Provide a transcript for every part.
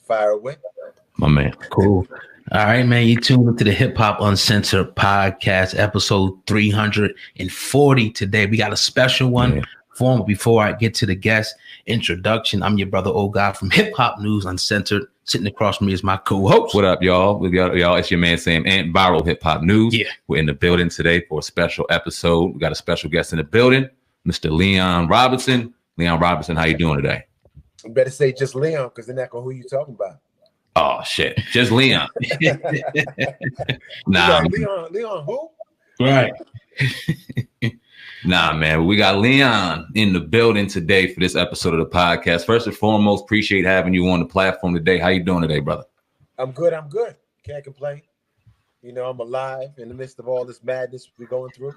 Fire away. My man. Cool. All right, man. You tuned into the Hip Hop Uncensored podcast, episode 340 today. We got a special one for him. Before I get to the guest introduction, I'm your brother, old guy from Hip Hop News Uncensored. Sitting across from me is my co-host. What up, y'all? Y'all, it's your man Sam and Viral Hip Hop News. Yeah. We're in the building today for a special episode. We got a special guest in the building, Mr. Leon Robinson. Leon Robinson, how you doing today? You better say just Leon, because they're not going to who you talking about. Oh, shit. Just Leon. Nah. Leon who? Right. Nah, man. We got Leon in the building today for this episode of the podcast. First and foremost, appreciate having you on the platform today. How you doing today, brother? I'm good. Can't complain. You know, I'm alive in the midst of all this madness we're going through.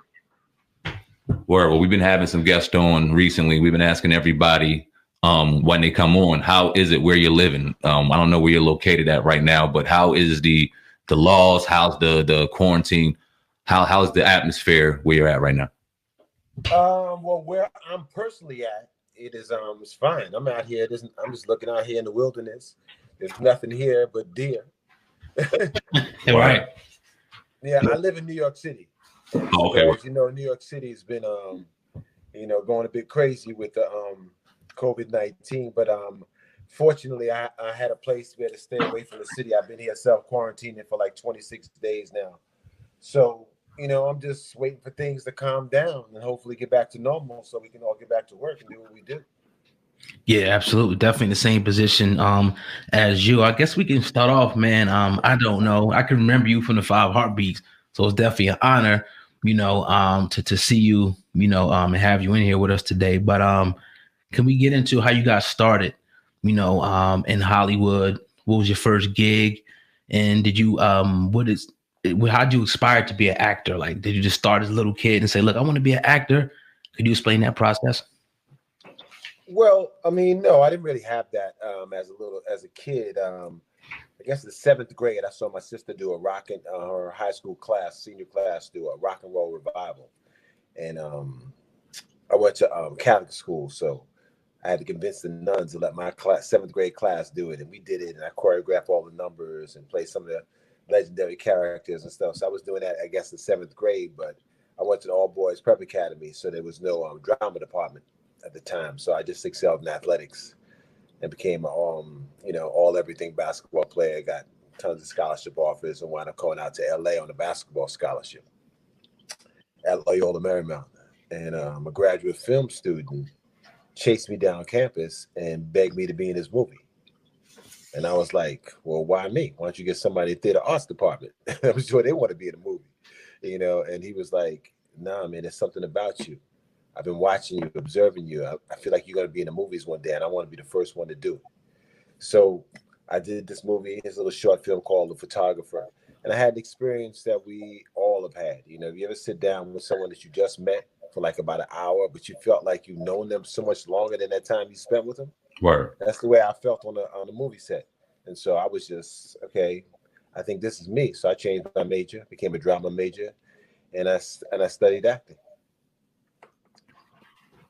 Well, we've been having some guests on recently. We've been asking everybody when they come on, how is it where you're living? I don't know where you're located at right now, but how is the laws? How's the quarantine? How's the atmosphere where you're at right now? Well, where I'm personally at, it's fine. I'm out here. I'm just looking out here in the wilderness. There's nothing here but deer. Right. Yeah, I live in New York City. Oh, okay. As you know, New York City has been, going a bit crazy with the COVID-19. But fortunately, I had a place where to stay away from the city. I've been here self-quarantining for like 26 days now. So, I'm just waiting for things to calm down and hopefully get back to normal so we can all get back to work and do what we do. Yeah, absolutely. Definitely in the same position as you. I guess we can start off, man. I don't know. I can remember you from the 5 Heartbeats. So it's definitely an honor, to see you, and have you in here with us today. But can we get into how you got started, in Hollywood? What was your first gig? And did you how'd you aspire to be an actor? Like, did you just start as a little kid and say, look, I want to be an actor? Could you explain that process? Well, no, I didn't really have that as a kid. I guess the 7th grade, I saw my sister do her high school class, senior class, do a rock and roll revival. And I went to Catholic school, so I had to convince the nuns to let my 7th grade class do it. And we did it, and I choreographed all the numbers and played some of the legendary characters and stuff. So I was doing that, I guess, in 7th grade, but I went to the all-boys prep academy, so there was no drama department at the time. So I just excelled in athletics and became all everything basketball player. Got tons of scholarship offers and wound up going out to LA on a basketball scholarship at Loyola Marymount. And a graduate film student chased me down campus and begged me to be in his movie. And I was like, well, why me? Why don't you get somebody in the theater arts department? I'm sure they want to be in the movie, And he was like, nah, man, there's something about you. I've been watching you, observing you. I feel like you're going to be in the movies one day, and I want to be the first one to do it. So I did this movie, his little short film called The Photographer. And I had the experience that we all have had. You ever sit down with someone that you just met for like about an hour, but you felt like you've known them so much longer than that time you spent with them? Word. That's the way I felt on the movie set. And so I was just, okay, I think this is me. So I changed my major, became a drama major, and I studied acting.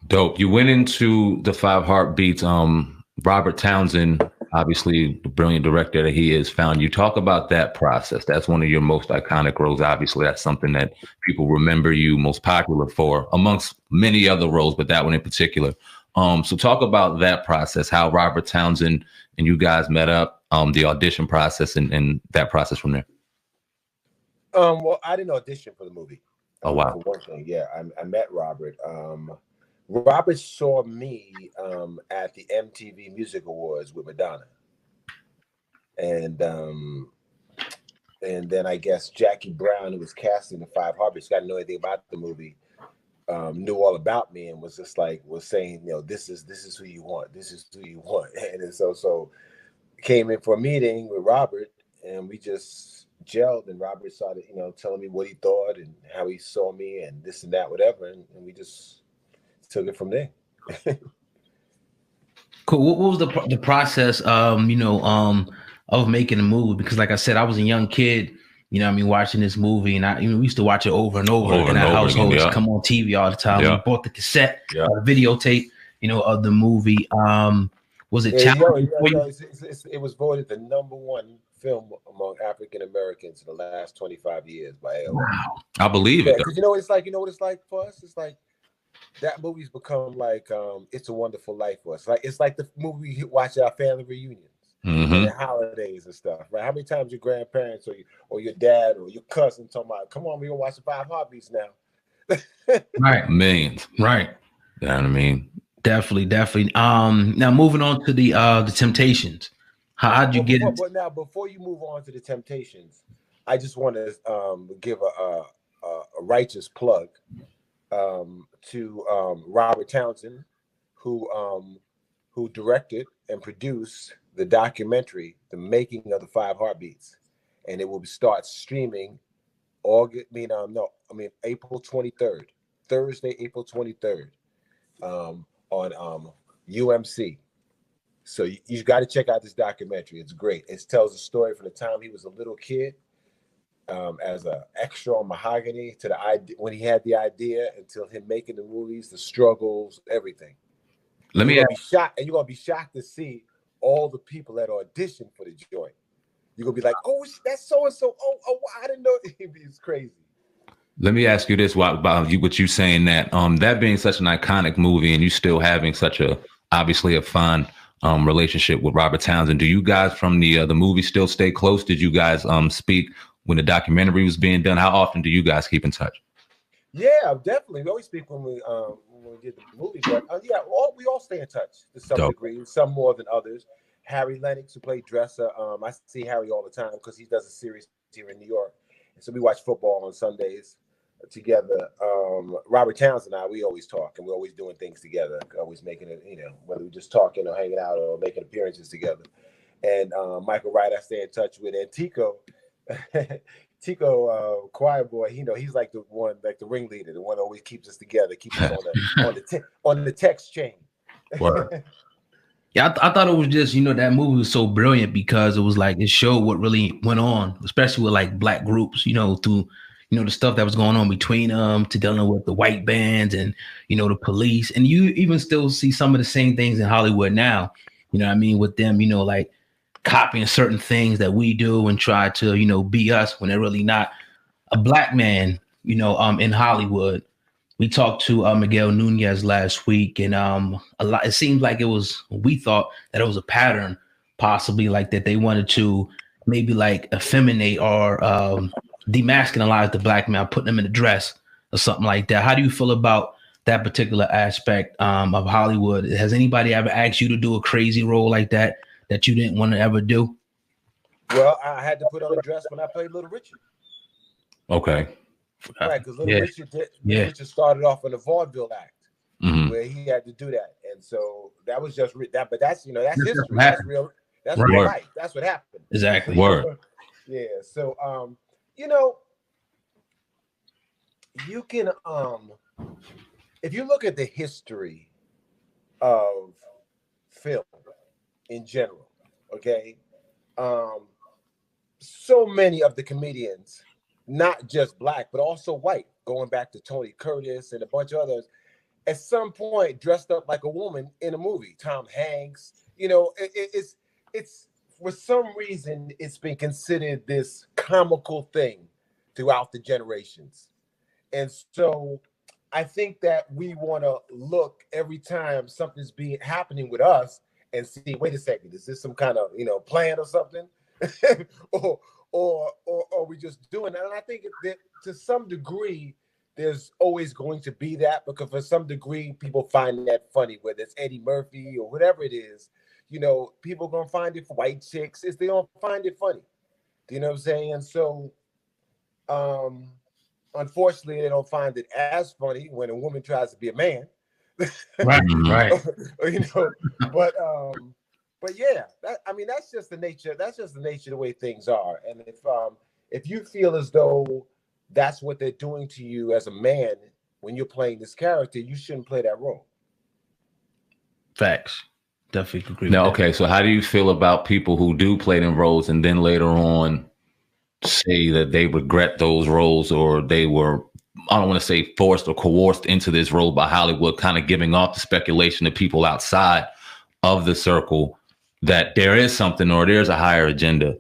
Dope. You went into the 5 Heartbeats. Robert Townsend, obviously the brilliant director that he is, found you. Talk about that process. That's one of your most iconic roles. Obviously, that's something that people remember you most popular for, amongst many other roles, but that one in particular. So talk about that process, how Robert Townsend and you guys met up, the audition process and that process from there. Well, I didn't audition for the movie. Oh, wow. For one thing, yeah, I met Robert. Robert saw me at the MTV Music Awards with Madonna. And then I guess Jackie Brown, who was casting the 5 Heartbeats, got to know anything about the movie, knew all about me and was saying, this is who you want. This is who you want. And so came in for a meeting with Robert, and we just gelled, and Robert started, telling me what he thought and how he saw me and this and that, whatever. And we just took it from there. Cool. What was the process, of making a movie? Because like I said, I was a young kid, watching this movie, and we used to watch it over and over in our household. Again, come on TV all the time. We bought the cassette, the videotape, of the movie. Was it Yeah, challenging for you? it was voted the #1 film among African Americans in the last 25 years by AOL. Wow. I believe Yeah, it. because you know what it's like. You know what it's like for us. It's like that movie's become like It's a Wonderful Life for us. Like it's like the movie we watch at our family reunions and the holidays and stuff. Right? How many times your grandparents or your dad or your cousin talking about, come on, we gonna watch the Five Heartbeats now. Right. Millions. Right. You know what I mean? Definitely, definitely. Now moving on to the Temptations. How'd you get? But now, before you move on to the Temptations, I just want to give a righteous plug to Robert Townsend, who directed and produced the documentary, "The Making of the Five Heartbeats," and it will start streaming April 23rd, Thursday, April 23rd, on UMC. So you got to check out this documentary. It's great. It tells a story from the time he was a little kid, as an extra on Mahogany, to the idea when he had the idea until him making the movies, the struggles, everything. You're gonna be shocked to see all the people that auditioned for the joint. You're gonna be like, oh, that's so and so. Oh, I didn't know. It's crazy. Let me ask you this about you, what you saying that that being such an iconic movie and you still having such obviously a fun relationship with Robert Townsend. Do you guys from the movie still stay close? Did you guys speak when the documentary was being done? How often do you guys keep in touch? Yeah, definitely. We always speak when we did the movie, but we all stay in touch to some degree, some more than others. Harry Lennox, who played Dresser, I see Harry all the time because he does a series here in New York, and so we watch football on Sundays together. Robert Townsend and I, we always talk, and we're always doing things together, always making it, whether we're just talking or hanging out or making appearances together. And Michael Wright, I stay in touch with, and Tico, choir boy, he's like the one, like the ringleader, the one that always keeps us together, keeps us on the text chain. Yeah, I thought it was just, that movie was so brilliant because it was like, it showed what really went on, especially with like black groups, through, the stuff that was going on between them, to dealing with the white bands and, the police. And you even still see some of the same things in Hollywood now, with them, like copying certain things that we do and try to, be us when they're really not. A black man, in Hollywood. We talked to Miguel Nunez last week, and it seemed like we thought that it was a pattern, possibly like that they wanted to maybe like effeminate or demasculinize the black man, putting him in a dress or something like that. How do you feel about that particular aspect of Hollywood? Has anybody ever asked you to do a crazy role like that you didn't want to ever do? Well, I had to put on a dress when I played Little Richard. Okay. Right, because Little Richard started off in a vaudeville act where he had to do that, and so that was just that. But that's that's history. That's real. That's real life. That's what happened. Exactly. Word. Yeah. So you can if you look at the history of film in general, okay, so many of the comedians, not just black, but also white, going back to Tony Curtis and a bunch of others, at some point dressed up like a woman in a movie. Tom Hanks, it's for some reason it's been considered this comical thing throughout the generations. And so I think that we want to look every time something's happening with us and see, wait a second, is this some kind of plan or something? or we just doing that? And I think that to some degree, there's always going to be that, because for some degree, people find that funny, whether it's Eddie Murphy or whatever it is. People are gonna find it for white chicks if they don't find it funny. You know what I'm saying? And so, unfortunately, they don't find it as funny when a woman tries to be a man. Right. But yeah, that's just the nature. That's just the nature of the way things are. And if you feel as though that's what they're doing to you as a man when you're playing this character, you shouldn't play that role. Facts. Definitely agree. Now, okay, so how do you feel about people who do play them roles and then later on say that they regret those roles, or they were, I don't want to say forced or coerced into this role by Hollywood, kind of giving off the speculation to people outside of the circle that there is something, or there's a higher agenda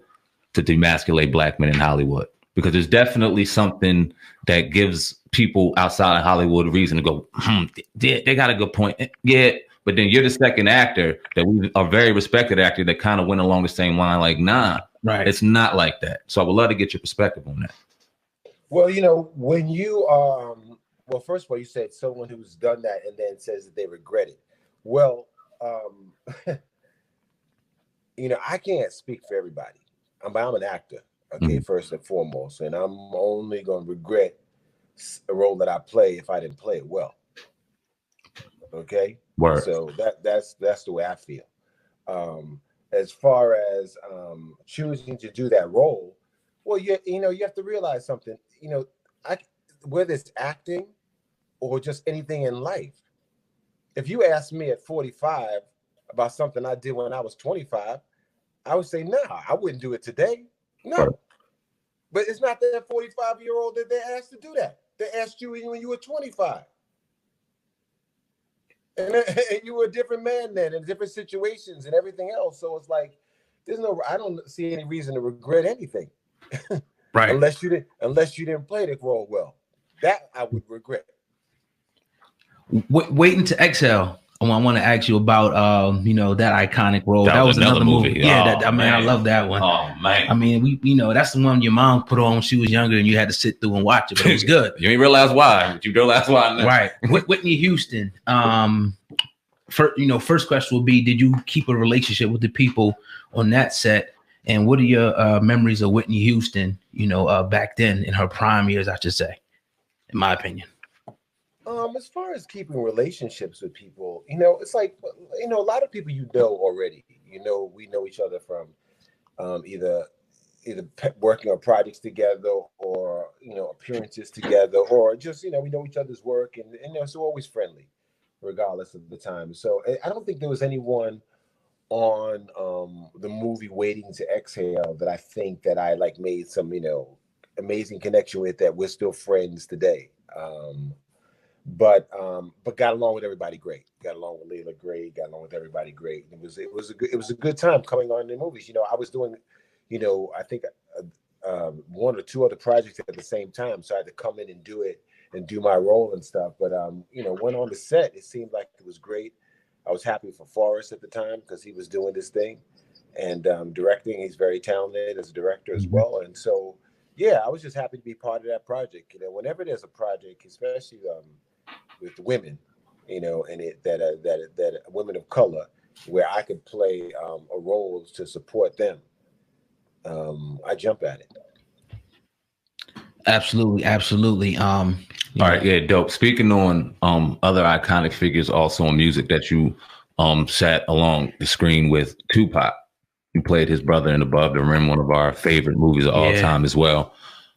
to demasculate black men in Hollywood? Because there's definitely something that gives people outside of Hollywood a reason to go, they got a good point. Yeah. But then you're the second actor that we a very respected actor that kind of went along the same line. Like, nah, Right. it's not like that. So I would love to get your perspective on that. Well, when you well, first of all, you said someone who's done that and then says that they regret it. Well, I can't speak for everybody. I'm an actor, okay, first and foremost, and I'm only going to regret a role that I play if I didn't play it well. Okay, Word. So that's the way I feel. As far as choosing to do that role, well, you have to realize something. Whether it's acting or just anything in life, if you ask me at 45 about something I did when I was 25, I would say, no, I wouldn't do it today. No. Right. But it's not that 45-year-old that they asked to do that. They asked you when you were 25. And you were a different man then, in different situations and everything else. So it's like, I don't see any reason to regret anything. Right. Unless you didn't play the role well. That I would regret. Waiting to Exhale. I want to ask you about that iconic role. That was another movie. Yeah, I love that one. Oh man. I mean, that's the one your mom put on when she was younger and you had to sit through and watch it, but it was good. You ain't realize why, but you realize why now. Right. Whitney Houston. First question will be, did you keep a relationship with the people on that set? And what are your memories of Whitney Houston, back then in her prime years, I should say, in my opinion? As far as keeping relationships with people, it's like, a lot of people already. We know each other from either working on projects together or, appearances together, or just, we know each other's work and so always friendly, regardless of the time. So I don't think there was anyone on the movie Waiting to Exhale that I think that I made some, amazing connection with, that we're still friends today. But got along with everybody great. Got along with Layla great. Got along with everybody great. It was a good time coming on the movies. I was doing, I think one or two other projects at the same time, so I had to come in and do it and do my role and stuff. But when on the set, it seemed like it was great. I was happy for Forrest at the time because he was doing this thing and directing. He's very talented as a director as well, and so yeah, I was just happy to be part of that project. Whenever there's a project, especially with women, and that women of color, where I could play a role to support them, I jump at it. Absolutely. All right, yeah, dope. Speaking on other iconic figures also in music that you sat along the screen with, Tupac. You played his brother in Above the Rim, one of our favorite movies of all time as well.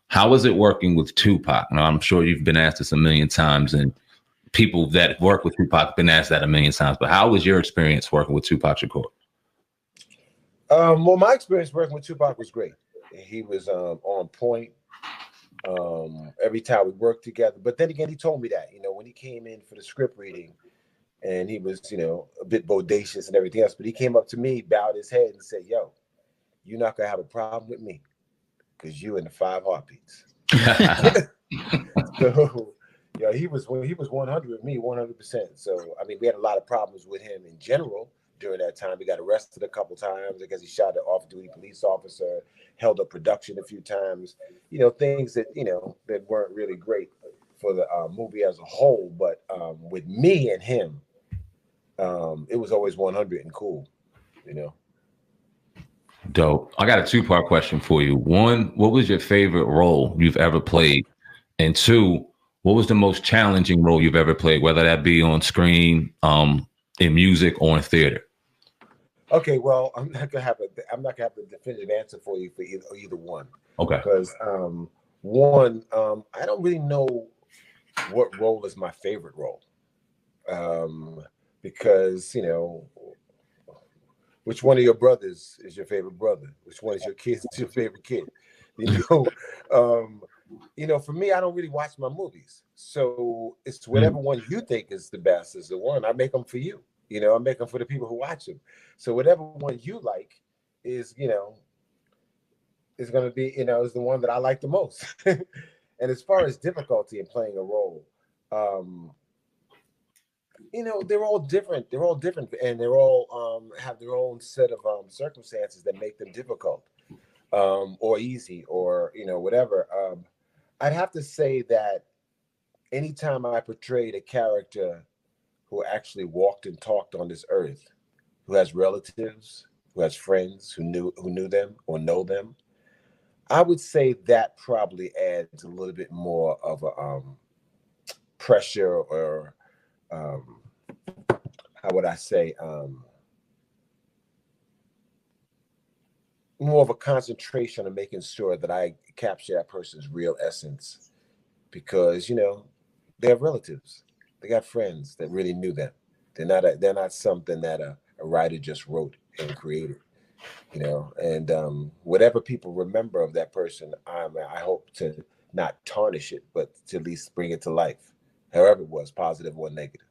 How was it working with Tupac? Now, I'm sure you've been asked this a million times, and people that work with Tupac have been asked that a million times, but how was your experience working with Tupac Shakur? Well, my experience working with Tupac was great. He was on point every time we worked together. But then again, he told me that, when he came in for the script reading, and he was, a bit bodacious and everything else, but he came up to me, bowed his head and said, yo, you're not going to have a problem with me because you in the 5 Heartbeats. So, he was 100 with me, 100%. So, I mean, we had a lot of problems with him in general during that time. He got arrested a couple times because he shot an off-duty police officer, held up production a few times, things that, that weren't really great for the movie as a whole. But with me and him, it was always 100 and cool, Dope. I got a 2-part question for you. 1, what was your favorite role you've ever played? And 2, what was the most challenging role you've ever played, whether that be on screen, in music, or in theater? Okay, well, I'm not gonna have a definitive answer for you for either one. Okay. Because one, I don't really know what role is my favorite role. Because which one of your brothers is your favorite brother? Which one is your kid? Is your favorite kid? For me, I don't really watch my movies, so it's whatever one you think is the best is the one. I make them for you. You know, I make them for the people who watch them. So whatever one you like is, you know, is going to be, you know, is the one that I like the most. And as far as difficulty in playing a role, you know, they're all different. They're all different, and they're all have their own set of circumstances that make them difficult, or easy, or you know, whatever. I'd have to say that anytime I portrayed a character who actually walked and talked on this earth, who has relatives, who has friends who knew them or know them, I would say that probably adds a little bit more of a pressure, or how would I say, more of a concentration on making sure that I capture that person's real essence, because you know they have relatives, they got friends that really knew them. They're not something that a writer just wrote and created, you know. And whatever people remember of that person, I hope to not tarnish it, but to at least bring it to life, however it was, positive or negative.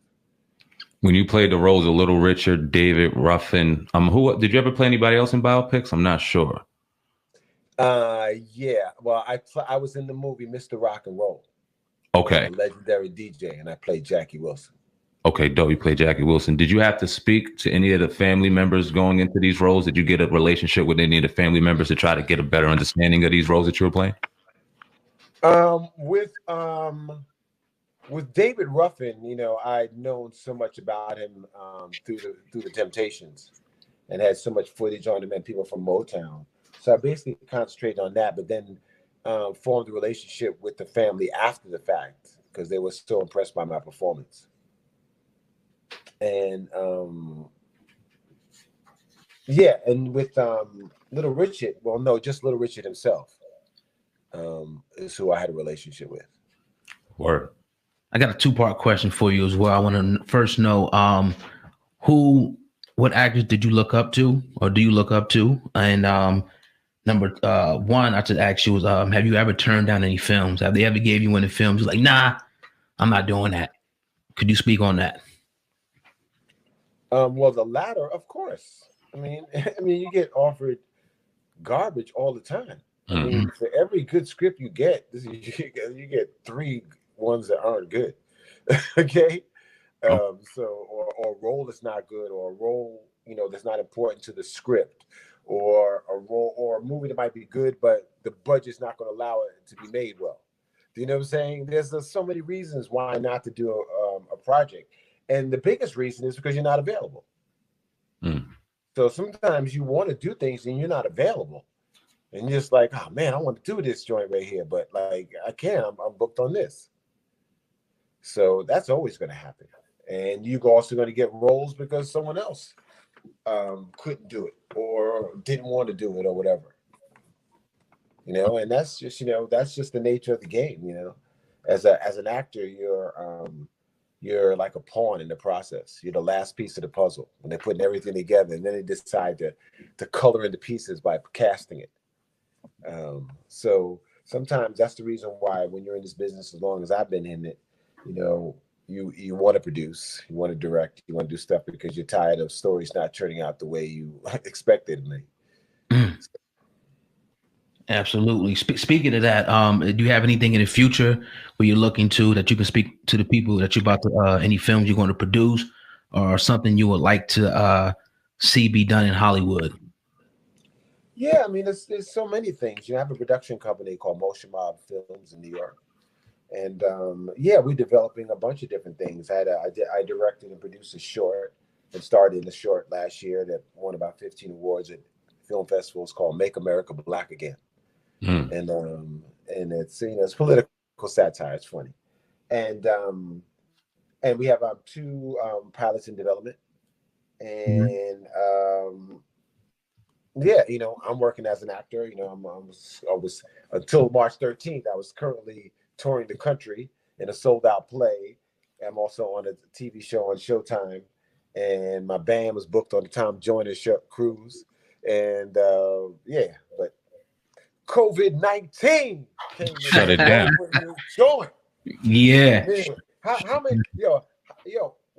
When you played the roles of Little Richard, David Ruffin, who did you ever play anybody else in biopics? I'm not sure. Yeah. Well, I was in the movie Mr. Rock and Roll. Okay. I'm a legendary DJ, and I played Jackie Wilson. Okay, dope. You played Jackie Wilson. Did you have to speak to any of the family members going into these roles? Did you get a relationship with any of the family members to try to get a better understanding of these roles that you were playing? With David Ruffin, you know, I'd known so much about him through the Temptations, and had so much footage on him and people from Motown. So I basically concentrated on that, but then formed a relationship with the family after the fact because they were so impressed by my performance. And yeah, and with Little Richard, well, no, just Little Richard himself is who I had a relationship with. Word. I got a two-part question for you as well. I want to first know what actors did you look up to, or do you look up to? And number one, I should ask you was, have you ever turned down any films? Have they ever gave you any films? You're like, nah, I'm not doing that. Could you speak on that? Well, the latter, of course. I mean, you get offered garbage all the time. I mean, for every good script you get, you get 3 ones that aren't good. Okay, so or a role that's not good, or a role, you know, that's not important to the script, or a role or a movie that might be good, but the budget's not going to allow it to be made well. Do you know what I'm saying? There's so many reasons why not to do a project, and the biggest reason is because you're not available. So sometimes you want to do things and you're not available, and you're just like, oh man, I want to do this joint right here, but like I can't. I'm booked on this. So that's always going to happen, and you're also going to get roles because someone else couldn't do it or didn't want to do it or whatever. You know, and that's just the nature of the game. You know, as an actor, you're like a pawn in the process. You're the last piece of the puzzle when they're putting everything together, and then they decide to color in the pieces by casting it. So sometimes that's the reason why when you're in this business, as long as I've been in it, you know, you want to produce, you want to direct, you want to do stuff because you're tired of stories not turning out the way you expected them. Absolutely. Speaking of that, do you have anything in the future where you're looking to that you can speak to the people that you're about to, any films you're going to produce, or something you would like to see be done in Hollywood? Yeah, I mean, there's so many things. You know, I have a production company called Motion Mob Films in New York. And yeah, we're developing a bunch of different things. I directed and produced a short and starred in a short last year that won about 15 awards at film festivals called Make America Black Again. And it's, you know, it's political satire. It's funny. And we have 2 pilots in development. And yeah, you know, I'm working as an actor. You know, I was until March 13th, I was currently touring the country in a sold-out play. I'm also on a TV show on Showtime, and my band was booked on the Tom Joyner cruise. And yeah, but COVID-19 shut it down. Yeah. Man, how many? Yo,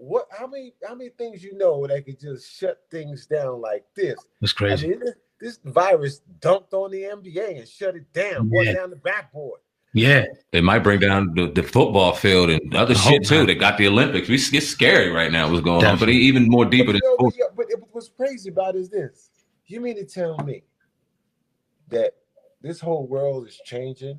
what? How many things you know that could just shut things down like this? It's I crazy. mean, this virus dunked on the NBA and shut it down, brought Yeah. down the backboard. Yeah. It might bring down the football field and other I shit hope too. not. They got the Olympics. It's scary right now what's going on, but Definitely. even more deeper But than you know, sports. but what's crazy about it is this: you mean to tell me that this whole world is changing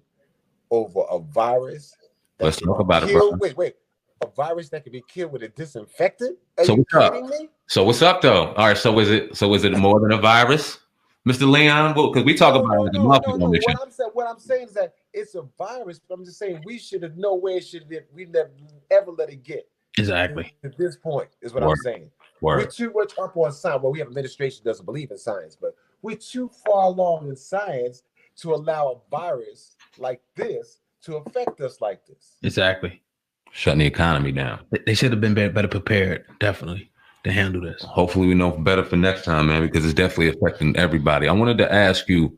over a virus that Let's can talk about it, bro. kill? Wait, a virus that can be killed with a disinfectant? Are So you what's up? kidding me? So what's up though? All right. So is it more than a virus, Mr. Leon? Well, because we talk about it as a mafia on this shit. What I'm saying is that it's a virus, but I'm just saying we should have known where it should have. We never ever let it get. Exactly. At this point, is what Word. I'm saying. Word. We're too much up on science. Well, we have administration that doesn't believe in science, but we're too far along in science to allow a virus like this to affect us like this. Exactly. Shutting the economy down. They should have been better prepared, definitely, to handle this. Hopefully we know better for next time, man, because it's definitely affecting everybody. I wanted to ask you,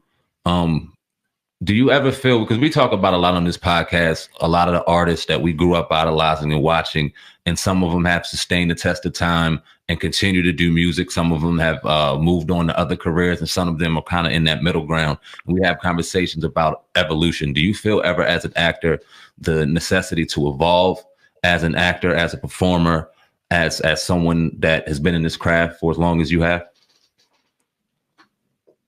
do you ever feel, because we talk about a lot on this podcast, a lot of the artists that we grew up idolizing and watching, and some of them have sustained the test of time and continue to do music. Some of them have moved on to other careers, and some of them are kind of in that middle ground. We have conversations about evolution. Do you feel ever as an actor the necessity to evolve as an actor, as a performer, as someone that has been in this craft for as long as you have?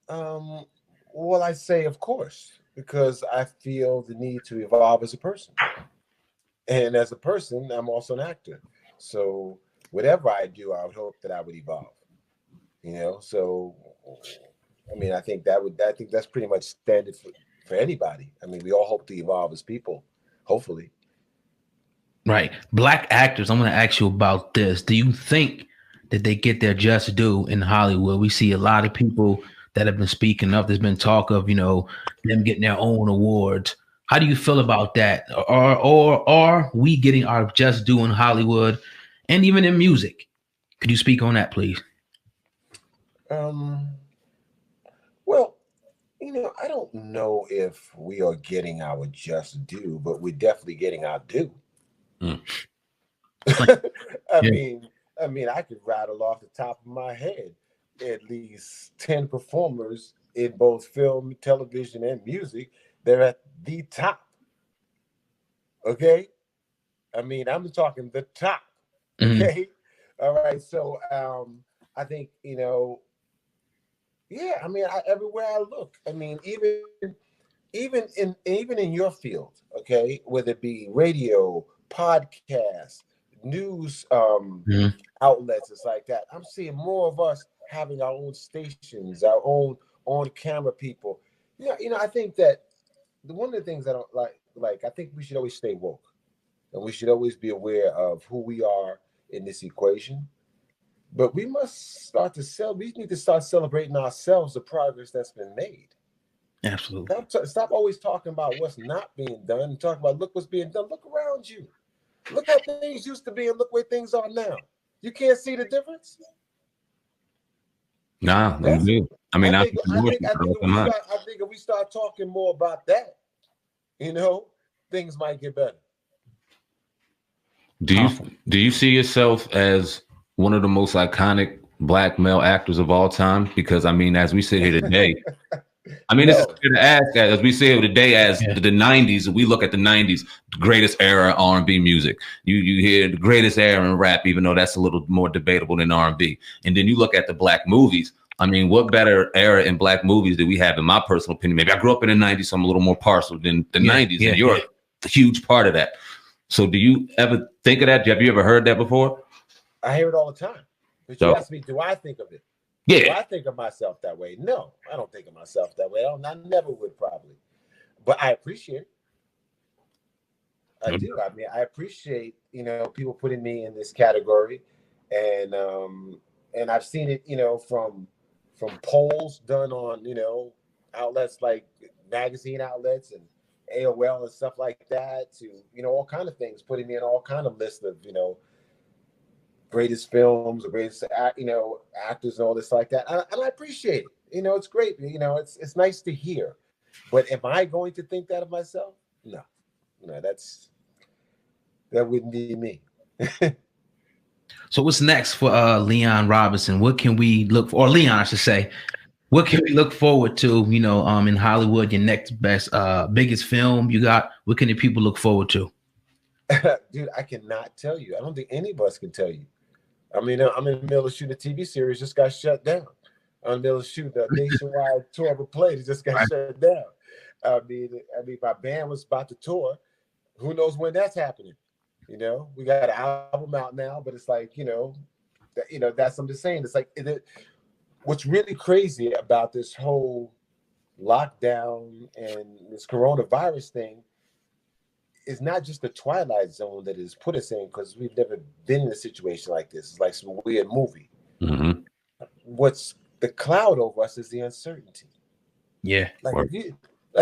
Well, I say, of course, because I feel the need to evolve as a person. And as a person, I'm also an actor. So whatever I do, I would hope that I would evolve. You know, so I mean, I think that's pretty much standard for anybody. I mean, we all hope to evolve as people, hopefully. Right. Black actors, I'm going to ask you about this. Do you think that they get their just due in Hollywood? We see a lot of people that have been speaking up. There's been talk of, them getting their own awards. How do you feel about that? Or are we getting our just due in Hollywood and even in music? Could you speak on that, please? Well, I don't know if we are getting our just due, but we're definitely getting our due. I mean, I could rattle off the top of my head at least 10 performers in both film, television, and music. They're at the top. Okay? I mean, I'm talking the top. Okay? Mm-hmm. All right. So I think, yeah, I mean, everywhere I look, I mean, even in your field, okay, whether it be radio, podcast, news outlets, it's like that. I'm seeing more of us having our own stations, our own on-camera people. I think that one of the things I don't like, I think we should always stay woke, and we should always be aware of who we are in this equation. But we must start to we need to start celebrating ourselves, the progress that's been made. Absolutely. Stop always talking about what's not being done and talk about look what's being done. Look around you. Look how things used to be and look where things are now. You can't see the difference? Nah, they do. I mean, I think if we start talking more about that, things might get better. Do you see yourself as one of the most iconic Black male actors of all time? Because I mean, as we sit here today, I mean, this is to ask, as we say today, as the 90s, we look at the 90s, the greatest era of R&B music. You hear the greatest era in rap, even though that's a little more debatable than R&B. And then you look at the Black movies. I mean, what better era in Black movies do we have, in my personal opinion? Maybe I grew up in the 90s, so I'm a little more partial than the 90s, and you're a huge part of that. So do you ever think of that? Have you ever heard that before? I hear it all the time. But you ask me, do I think of it? Yeah. Do I think of myself that way? No, I don't think of myself that way. I never would probably. But I appreciate it. I do. I mean, I appreciate, people putting me in this category. And I've seen it, from polls done on, outlets like magazine outlets and AOL and stuff like that to, all kind of things, putting me in all kind of lists of, greatest films or greatest, actors and all this like that. And I appreciate it. It's great. It's nice to hear. But am I going to think that of myself? No, that wouldn't be me. So what's next for Leon Robinson? What can we look for, or Leon, I should say, what can we look forward to, you know, in Hollywood, your next best, biggest film you got? What can the people look forward to? Dude, I cannot tell you. I don't think any of us can tell you. I mean, I'm in the middle of shooting a TV series, just got shut down. I'm in the middle of shooting a nationwide tour of a play that just got shut down. I mean, my band was about to tour. Who knows when that's happening? You know, we got an album out now, but it's like, that's I'm just saying. It's like what's really crazy about this whole lockdown and this coronavirus thing is not just the twilight zone that it's put us in, because we've never been in a situation like this. It's like some weird movie. Mm-hmm. What's the cloud over us is the uncertainty. Yeah. Like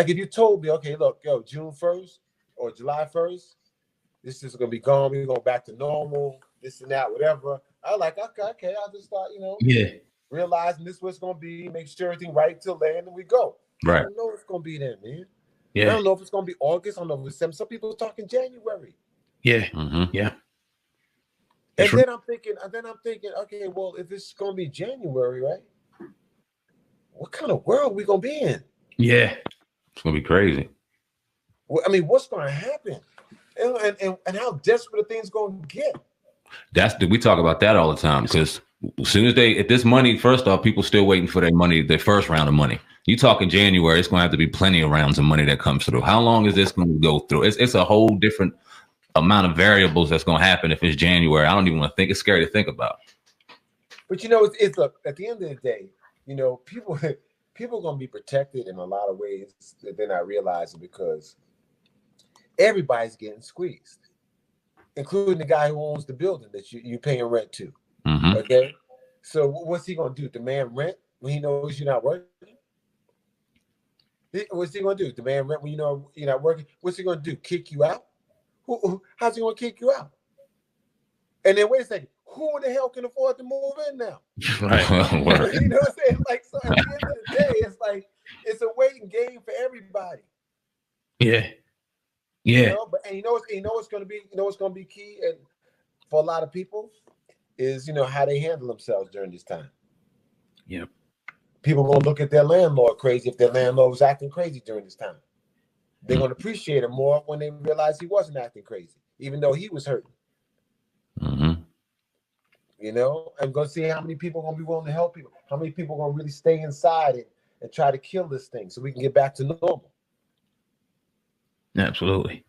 if you told me, okay, look, June 1st or July 1st, this is gonna be gone, we're going back to normal, this and that, whatever. I like, okay, I'll just start, realizing this is what's gonna be, make sure everything right till then, and we go. Right. I don't know what's gonna be then, man. Yeah. I don't know if it's gonna be August. I don't know if it's September. Some people are talking January. Yeah. Mm-hmm. Yeah. And then I'm thinking, okay, well, if it's gonna be January, right? What kind of world are we gonna be in? Yeah. It's gonna be crazy. Well, I mean, what's gonna happen? And how desperate are things gonna get? We talk about that all the time, because as soon as if this money, first off, people still waiting for their money, their first round of money. You talking January, it's going to have to be plenty of rounds of money that comes through. How long is this going to go through? It's a whole different amount of variables that's going to happen if it's January. I don't even want to think. It's scary to think about. But it's look, at the end of the day, people are going to be protected in a lot of ways that they're not realizing, because everybody's getting squeezed, including the guy who owns the building that you're paying rent to. Mm-hmm. Okay, so what's he going to do? Demand rent when he knows you're not working? What's he going to do? Demand rent when you know you're not working? What's he going to do? Kick you out? How's he going to kick you out? And then wait a second, who in the hell can afford to move in now? Right. You know what I'm saying? Like, so at the end of the day, it's like it's a waiting game for everybody. Yeah. Yeah. But what's going to be key, and for a lot of people, is how they handle themselves during this time. Yep. People are going to look at their landlord crazy if their landlord was acting crazy during this time. They're going to appreciate it more when they realize he wasn't acting crazy, even though he was hurting. Mm-hmm. I'm going to see how many people are going to be willing to help people. How many people are going to really stay inside and try to kill this thing so we can get back to normal. Absolutely.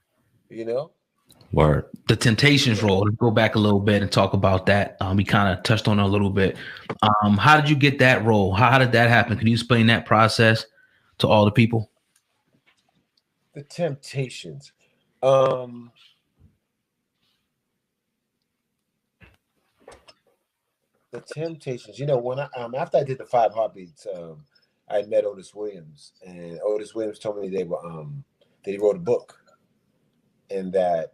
Word. The Temptations role. Let's go back a little bit and talk about that. We kind of touched on it a little bit. How did you get that role? How did that happen? Can you explain that process to all the people? The Temptations. The Temptations. When I after I did the 5 Heartbeats, I met Otis Williams, and Otis Williams told me that he wrote a book, and that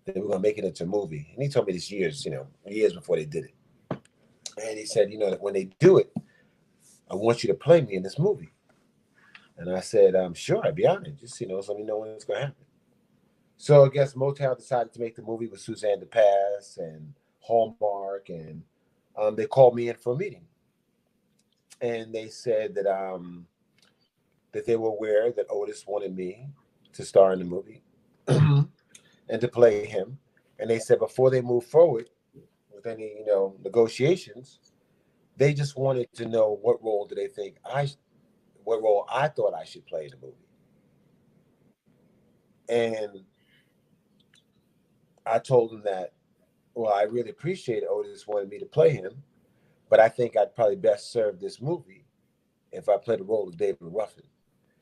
they were going to make it into a movie. And he told me this years before they did it. And he said, that when they do it, I want you to play me in this movie. And I said, sure, I'd be honored. Just, let me know when it's going to happen. So I guess Motown decided to make the movie with Suzanne DePass and Hallmark, and they called me in for a meeting. And they said that they were aware that Otis wanted me to star in the movie and to play him. And they said before they move forward with any, negotiations, they just wanted to know what role I thought I should play in the movie. And I told them that, well, I really appreciate Otis wanted me to play him, but I think I'd probably best serve this movie if I played the role of David Ruffin.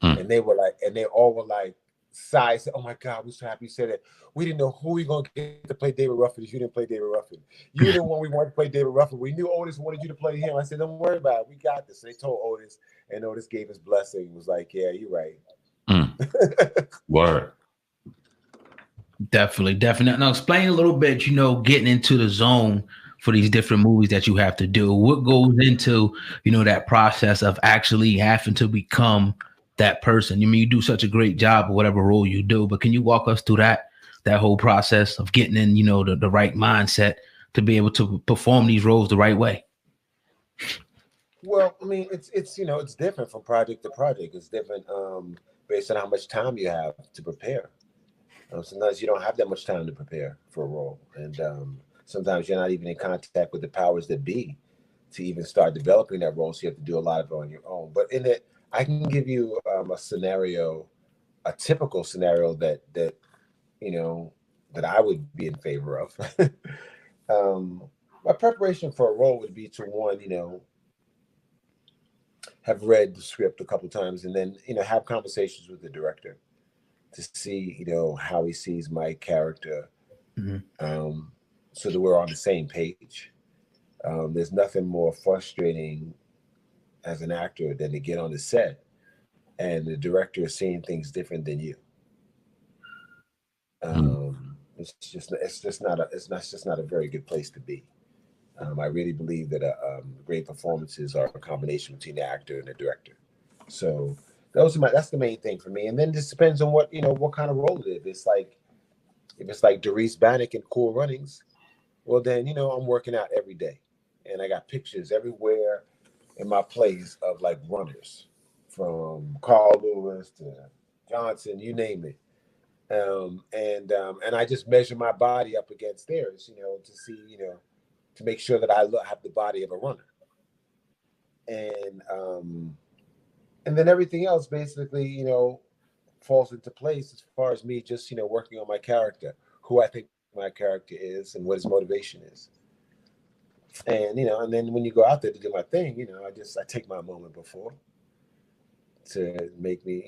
And they all were like, sighed, said, oh my God, we're so happy you said that. We didn't know who we were going to get to play David Ruffin if you didn't play David Ruffin. You're the one we wanted to play David Ruffin. We knew Otis wanted you to play him. I said, don't worry about it. We got this. So they told Otis, and Otis gave his blessing. Was like, yeah, you're right. Word. Definitely. Now, explain a little bit, getting into the zone for these different movies that you have to do. What goes into, that process of actually having to become that person? You do such a great job of whatever role you do, but can you walk us through that that whole process of getting in, the right mindset to be able to perform these roles the right way? Well, I mean, it's it's different from project to project. It's different based on how much time you have to prepare. Sometimes you don't have that much time to prepare for a role, and sometimes you're not even in contact with the powers that be to even start developing that role. So you have to do a lot of it on your own. But in it, I can give you a scenario, a typical scenario that that I would be in favor of. My preparation for a role would be to one, have read the script a couple times, and then have conversations with the director to see how he sees my character, so that we're on the same page. There's nothing more frustrating as an actor than to get on the set and the director is seeing things different than you. It's just not a very good place to be. I really believe that great performances are a combination between the actor and the director. So that's the main thing for me. And then it just depends on what kind of role it is. If it's like Doris Bannock in Cool Runnings, well then I'm working out every day, and I got pictures everywhere in my plays of like runners, from Carl Lewis to Johnson, you name it. And I just measure my body up against theirs, to see, to make sure that I have the body of a runner. And then everything else basically, falls into place as far as me just, working on my character, who I think my character is and what his motivation is. And then when you go out there to do my thing, I take my moment before to make me,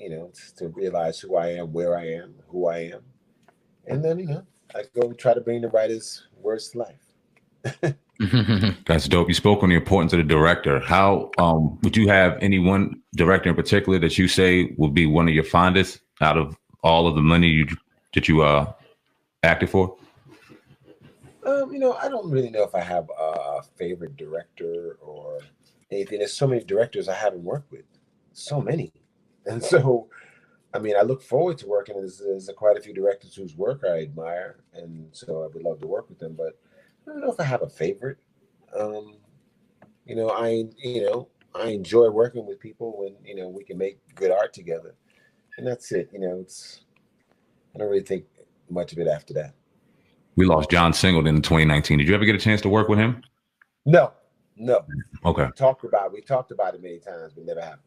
to realize who I am, where I am, who I am. And then, I go try to bring the writer's words to life. That's dope. You spoke on the importance of the director. How would you have any one director in particular that you say would be one of your fondest out of all of the money that you acted for? I don't really know if I have a favorite director or anything. There's so many directors I haven't worked with, so many, and so I mean, I look forward to working with. There's quite a few directors whose work I admire, and so I would love to work with them. But I don't know if I have a favorite. I enjoy working with people when we can make good art together, and that's it. I don't really think much of it after that. We lost John Singleton in 2019. Did you ever get a chance to work with him? No. Okay. We talked about it many times, but never happened.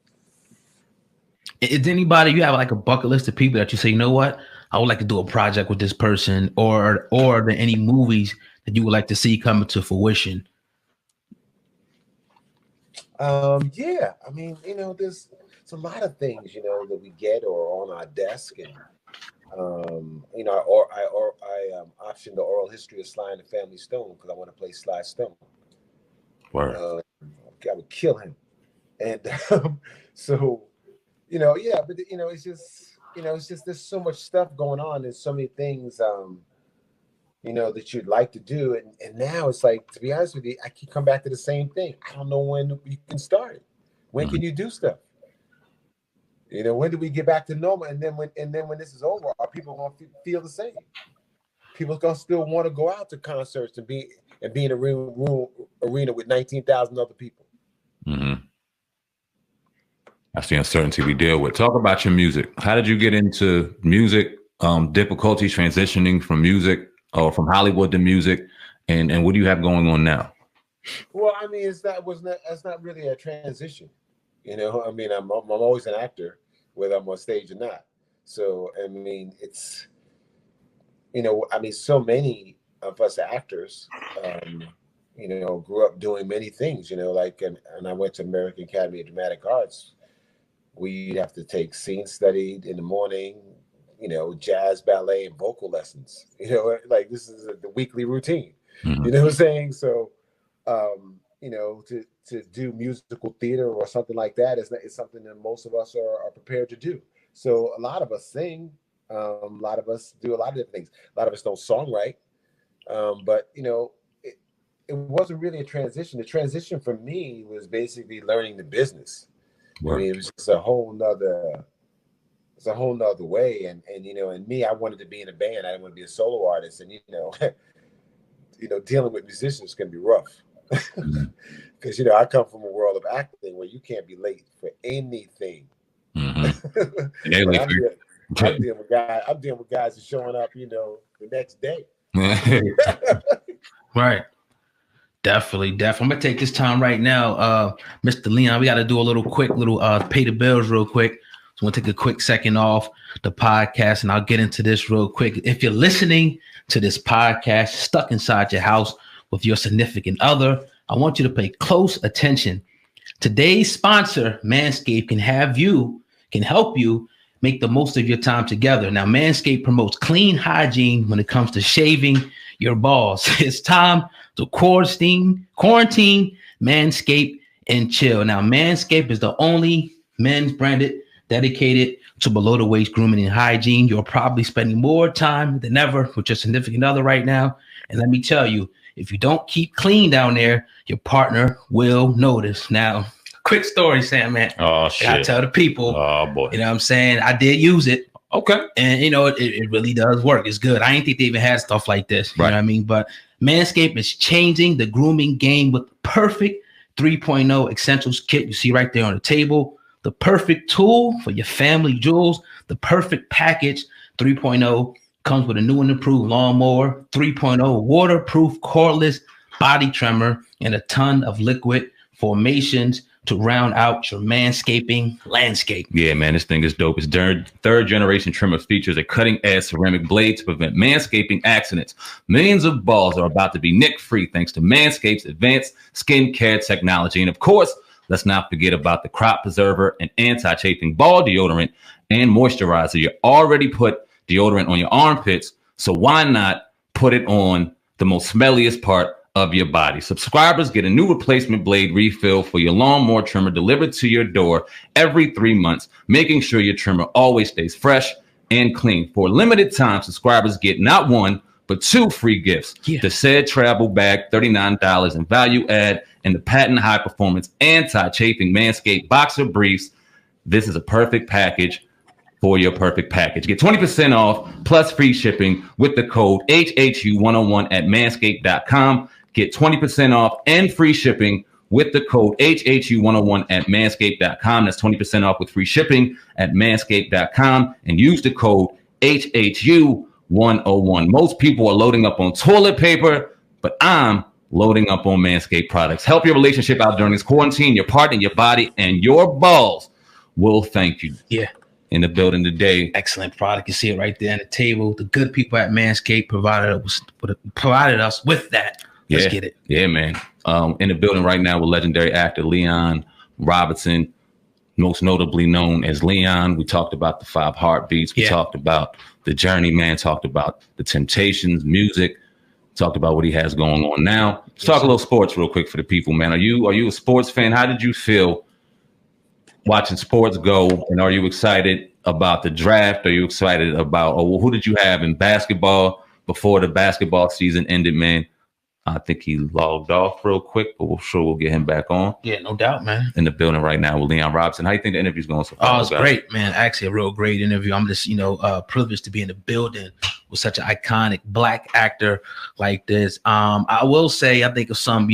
Is anybody, you have like a bucket list of people that you say, you know what, I would like to do a project with this person, or are there any movies that you would like to see come to fruition? Yeah, I mean, there's a lot of things, that we get or on our desk, and I optioned the oral history of Sly and the Family Stone because I want to play Sly Stone. Word. I would kill him, and so yeah, but it's just there's so much stuff going on. There's so many things that you'd like to do, and now it's like, to be honest with you, I keep coming back to the same thing. I don't know when you can start it. When can you do stuff? When do we get back to normal? And then when this is over, are people going to feel the same? People going to still want to go out to concerts and be in a arena with 19,000 other people. Mm-hmm. That's the uncertainty we deal with. Talk about your music. How did you get into music? Difficulties transitioning from music or from Hollywood to music, and what do you have going on now? Well, I mean, that's not really a transition. I mean, I'm always an actor, whether I'm on stage or not. So, I mean, it's, so many of us actors, grew up doing many things, and I went to American Academy of Dramatic Arts. We'd have to take scene study in the morning, jazz, ballet, and vocal lessons. Like this is the weekly routine. Mm-hmm. You know what I'm saying? So, to do musical theater or something like that is something that most of us are prepared to do. So a lot of us sing. A lot of us do a lot of different things. A lot of us don't songwrite. But it wasn't really a transition. The transition for me was basically learning the business. Right. I mean, it was just a whole nother it's a whole nother way. And and me, I wanted to be in a band. I didn't want to be a solo artist. And dealing with musicians can be rough. Because I come from a world of acting where you can't be late for anything. Mm-hmm. I'm dealing with guys who's showing up, the next day. Right. Definitely. I'm gonna take this time right now, Mr. Leon. We got to do a little pay the bills real quick. So we'll take a quick second off the podcast, and I'll get into this real quick. If you're listening to this podcast stuck inside your house with your significant other, I want you to pay close attention. Today's sponsor, Manscaped, can help you make the most of your time together. Now, Manscaped promotes clean hygiene when it comes to shaving your balls. It's time to quarantine, Manscaped, and chill. Now, Manscaped is the only men's branded dedicated to below the waist grooming and hygiene. You're probably spending more time than ever with your significant other right now. And let me tell you, if you don't keep clean down there, your partner will notice. Now, quick story, Sam, man. Oh, shit. I tell the people. Oh, boy. You know what I'm saying? I did use it. Okay. And, it really does work. It's good. I didn't think they even had stuff like this. You know what I mean? But Manscaped is changing the grooming game with the perfect 3.0 essentials kit you see right there on the table. The perfect tool for your family jewels. The perfect package 3.0 comes with a new and improved lawnmower, 3.0 waterproof cordless body trimmer, and a ton of liquid formations to round out your manscaping landscape. Yeah, man, this thing is dope. Its third generation trimmer features a cutting edge ceramic blade to prevent manscaping accidents. Millions of balls are about to be nick-free thanks to Manscaped's advanced skincare technology. And of course, let's not forget about the crop preserver and anti-chafing ball deodorant and moisturizer. You already put deodorant on your armpits, so why not put it on the most smelliest part of your body? Subscribers get a new replacement blade refill for your lawnmower trimmer delivered to your door every 3 months, making sure your trimmer always stays fresh and clean. For a limited time, subscribers get not one, but 2 free gifts. Yeah. The said travel bag, $39 in value add, and the patent high performance anti-chafing Manscaped boxer briefs. This is a perfect package for your perfect package. Get 20% off plus free shipping with the code HHU101 at manscaped.com. Get 20% off and free shipping with the code HHU101 at manscaped.com. That's 20% off with free shipping at manscaped.com, and use the code HHU101. Most people are loading up on toilet paper, but I'm loading up on Manscaped products. Help your relationship out during this quarantine. Your partner, your body, and your balls will thank you. Yeah. In the building today. Excellent product. You see it right there on the table. The good people at Manscaped provided us with that. Let's get it. Yeah, man. In the building right now with legendary actor Leon Robinson, most notably known as Leon. We talked about the 5 Heartbeats. We talked about the journey, man. Talked about the Temptations, music. Talked about what he has going on now. Let's talk a little sports real quick for the people, man. Are you a sports fan? How did you feel watching sports go? And are you excited about the draft? Are you excited about, who did you have in basketball before the basketball season ended, man? I think he logged off real quick, but we'll get him back on. Yeah, no doubt, man. In the building right now with Leon Robinson. How do you think the interview's going so far? Oh, it's great, man. Actually, a real great interview. I'm just, privileged to be in the building with such an iconic Black actor like this. I will say, I think of some,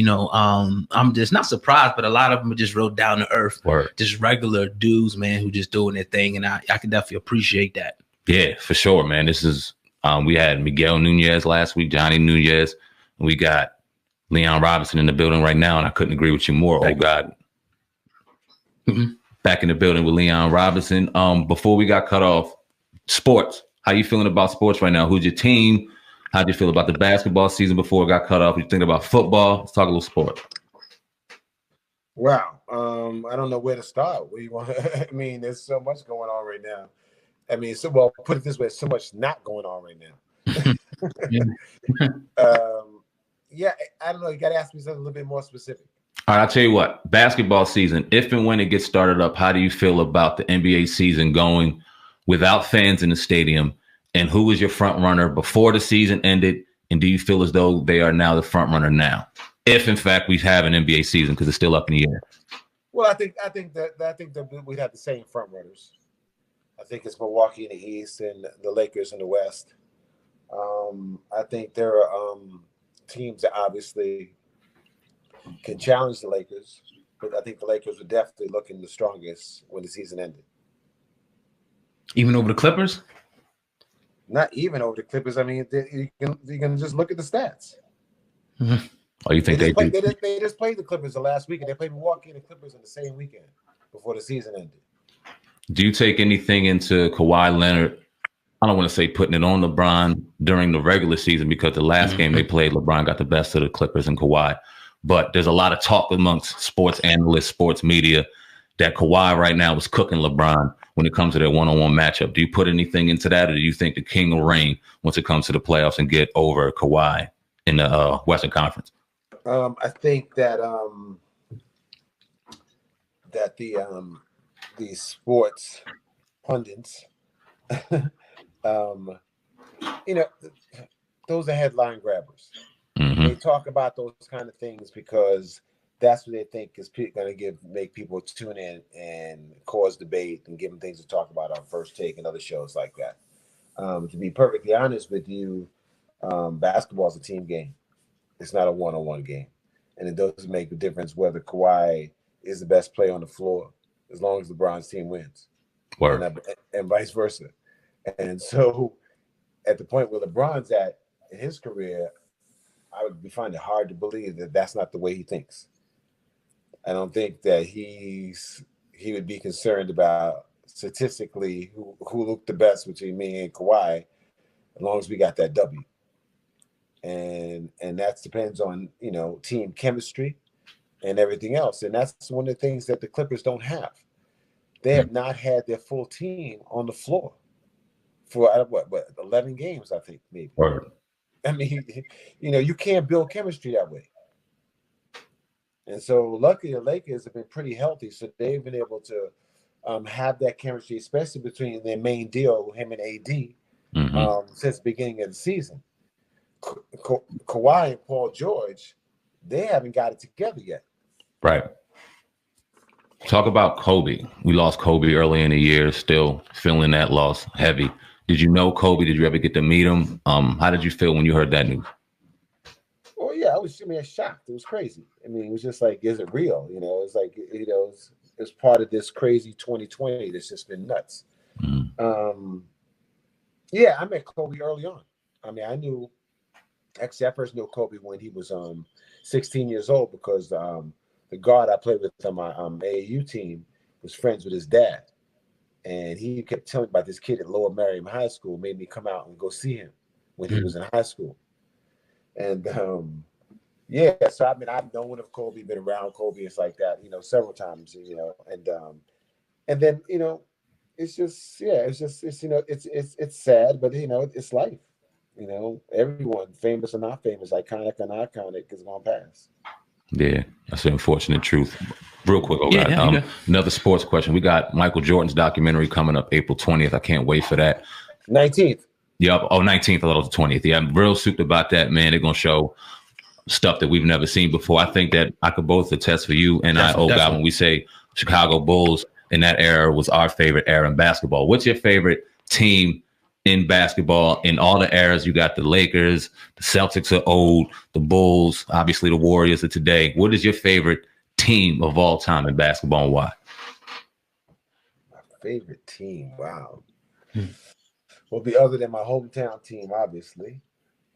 I'm just not surprised, but a lot of them are just real down to earth. Word. Just regular dudes, man, who just doing their thing. And I can definitely appreciate that. Yeah, for sure, man. This is, we had Miguel Nunez last week, Johnny Nunez. We got Leon Robinson in the building right now, and I couldn't agree with you more. Oh, God. Mm-hmm. Back in the building with Leon Robinson. Before we got cut off, sports. How you feeling about sports right now? Who's your team? How'd you feel about the basketball season before it got cut off? What you think about football? Let's talk a little sport. Wow. I don't know where to start. Where you want? I mean, there's so much going on right now. I mean, put it this way, so much not going on right now. Yeah, I don't know. You got to ask me something a little bit more specific. All right, I'll tell you what. Basketball season, if and when it gets started up, how do you feel about the NBA season going without fans in the stadium? And who was your front runner before the season ended? And do you feel as though they are now the front runner now? If, in fact, we have an NBA season, because it's still up in the air. Well, I think that we'd have the same front runners. I think it's Milwaukee in the East and the Lakers in the West. I think there are teams that obviously can challenge the Lakers, but I think the Lakers were definitely looking the strongest when the season ended. Even over the Clippers? Not even over the Clippers. I mean, you can just look at the stats. Mm-hmm. Oh, you think they just played the Clippers the last weekend. They played Milwaukee and the Clippers in the same weekend before the season ended. Do you take anything into Kawhi Leonard? I don't want to say putting it on LeBron during the regular season, because the last game they played, LeBron got the best of the Clippers and Kawhi. But there's a lot of talk amongst sports analysts, sports media, that Kawhi right now is cooking LeBron when it comes to their one-on-one matchup. Do you put anything into that, or do you think the king will reign once it comes to the playoffs and get over Kawhi in the Western Conference? I think that the sports pundits, those are headline grabbers. Mm-hmm. They talk about those kind of things because that's what they think is going to make people tune in and cause debate and give them things to talk about on First Take and other shows like that. To be perfectly honest with you, basketball is a team game. It's not a one-on-one game. And it doesn't make a difference whether Kawhi is the best player on the floor, as long as LeBron's team wins. And vice versa. And so at the point where LeBron's at in his career, I would find it hard to believe that that's not the way he thinks. I don't think that he would be concerned about statistically who looked the best between me and Kawhi, as long as we got that W. And that depends on, team chemistry and everything else. And that's one of the things that the Clippers don't have. They have not had their full team on the floor for 11 games, I think, maybe. Right. I mean, you can't build chemistry that way. And so luckily the Lakers have been pretty healthy, so they've been able to have that chemistry, especially between their main deal, him and AD, since the beginning of the season. Kawhi and Paul George, they haven't got it together yet. Right. Talk about Kobe. We lost Kobe early in the year, still feeling that loss heavy. Did you know Kobe? Did you ever get to meet him? How did you feel when you heard that news? Well, yeah, I was shocked. It was crazy. I mean, it was just like, is it real? It's like, it's part of this crazy 2020 that's just been nuts. Yeah, I met Kobe early on. I mean, I first knew Kobe when he was 16 years old, because the guard I played with on my AAU team was friends with his dad. And he kept telling me about this kid at Lower Merion High School, made me come out and go see him when he was in high school. And yeah, so I mean, I've known of Kobe, been around Kobe, it's like that, several times, and then, it's just, yeah, it's sad, but it's life. Everyone, famous or not famous, iconic or not iconic, is gonna pass. Yeah, that's an unfortunate truth. Real quick, another sports question. We got Michael Jordan's documentary coming up April 20th. I can't wait for that. 19th. Yep. Oh, 19th. I thought it was the 20th. Yeah, I'm real souped about that, man. They're going to show stuff that we've never seen before. I think that I could both attest for you and I, God, when we say Chicago Bulls in that era was our favorite era in basketball. What's your favorite team in basketball in all the eras? You got the Lakers, the Celtics are old, the Bulls, obviously the Warriors of today. What is your favorite team of all time in basketball and why? My favorite team, wow. Will be other than my hometown team, obviously.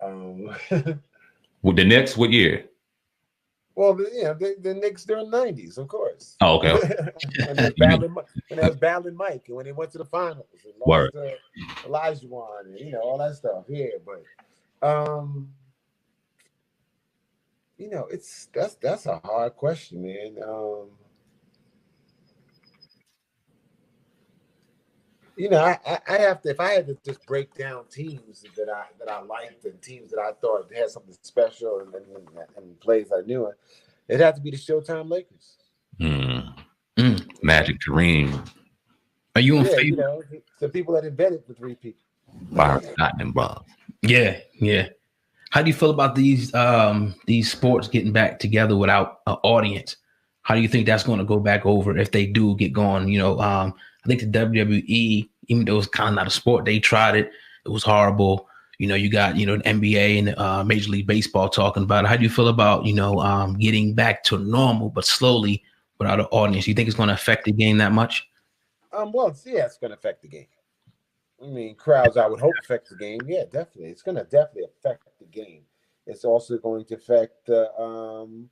With the Knicks, what year? Well, the Knicks during the 90s, of course. Oh, okay. when they was battling Mike, and when they went to the finals and lost to Olajuwon and all that stuff. Yeah, but that's a hard question, man. I have to, if I had to just break down teams that I liked and teams that I thought had something special and plays I knew, it'd have to be the Showtime Lakers. Magic, Kareem. Are you in favor? The people that invented the three people. Not involved. Yeah. How do you feel about these sports getting back together without an audience? How do you think that's going to go back over if they do get going? I think the WWE even though it's kind of not a sport. They tried it. It was horrible. You got, the NBA and Major League Baseball talking about it. How do you feel about, getting back to normal, but slowly without an audience? You think it's going to affect the game that much? Well, it's going to affect the game. I mean, crowds, I would hope, affect the game. Yeah, definitely. It's going to definitely affect the game. It's also going to affect the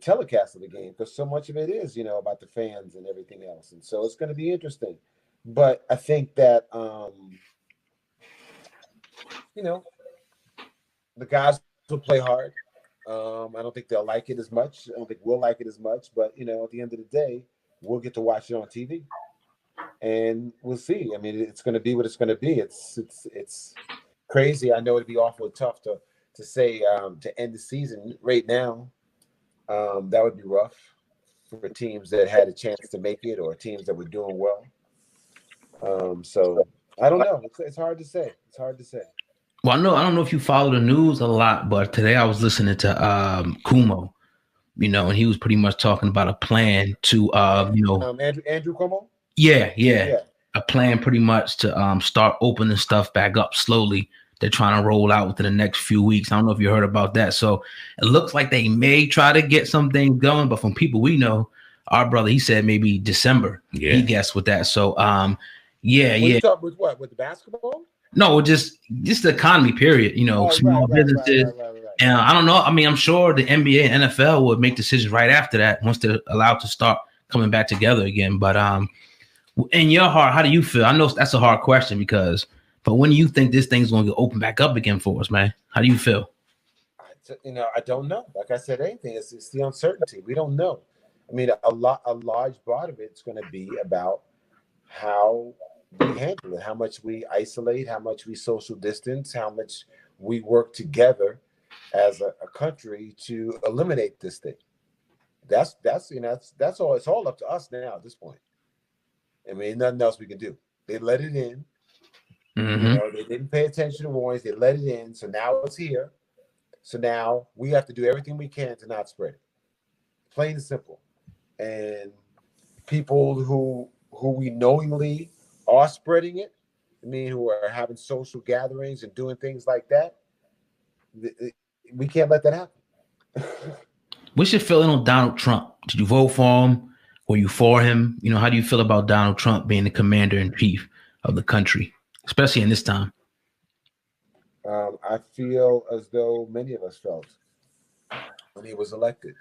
telecast of the game, because so much of it is, about the fans and everything else. And so it's going to be interesting. But I think that, the guys will play hard. I don't think they'll like it as much. I don't think we'll like it as much. But, at the end of the day, we'll get to watch it on TV. And we'll see. I mean, it's going to be what it's going to be. It's crazy. I know it'd be awful tough to say to end the season right now. That would be rough for teams that had a chance to make it, or teams that were doing well. So I don't know. It's hard to say. It's hard to say. Well, I don't know if you follow the news a lot, but today I was listening to Kumo, and he was pretty much talking about a plan to Andrew Cuomo. Yeah. A plan pretty much to start opening stuff back up slowly. They're trying to roll out within the next few weeks. I don't know if you heard about that. So it looks like they may try to get some things going, but from people we know, our brother, he said maybe December. Yeah. He guessed with that. So You talk with what? With the basketball? No, just the economy, period. Small businesses. Right. And I don't know. I mean, I'm sure the NBA and NFL would make decisions right after that once they're allowed to start coming back together again. But in your heart, how do you feel? I know that's a hard question, but when do you think this thing's going to open back up again for us, man? How do you feel? I don't know. Like I said, anything. It's the uncertainty. We don't know. I mean, a large part of it's going to be about how we handle it, how much we isolate, how much we social distance, how much we work together as a country to eliminate this thing. That's all. It's all up to us now at this point. I mean, nothing else we can do. They let it in. Mm-hmm. They didn't pay attention to warnings. They let it in. So now it's here. So now we have to do everything we can to not spread it. Plain and simple. And people who we knowingly are spreading it, who are having social gatherings and doing things like that, we can't let that happen. What's your feeling on Donald Trump? Did you vote for him? Were you for him? How do you feel about Donald Trump being the commander-in-chief of the country, especially in this time? I feel as though many of us felt when he was elected.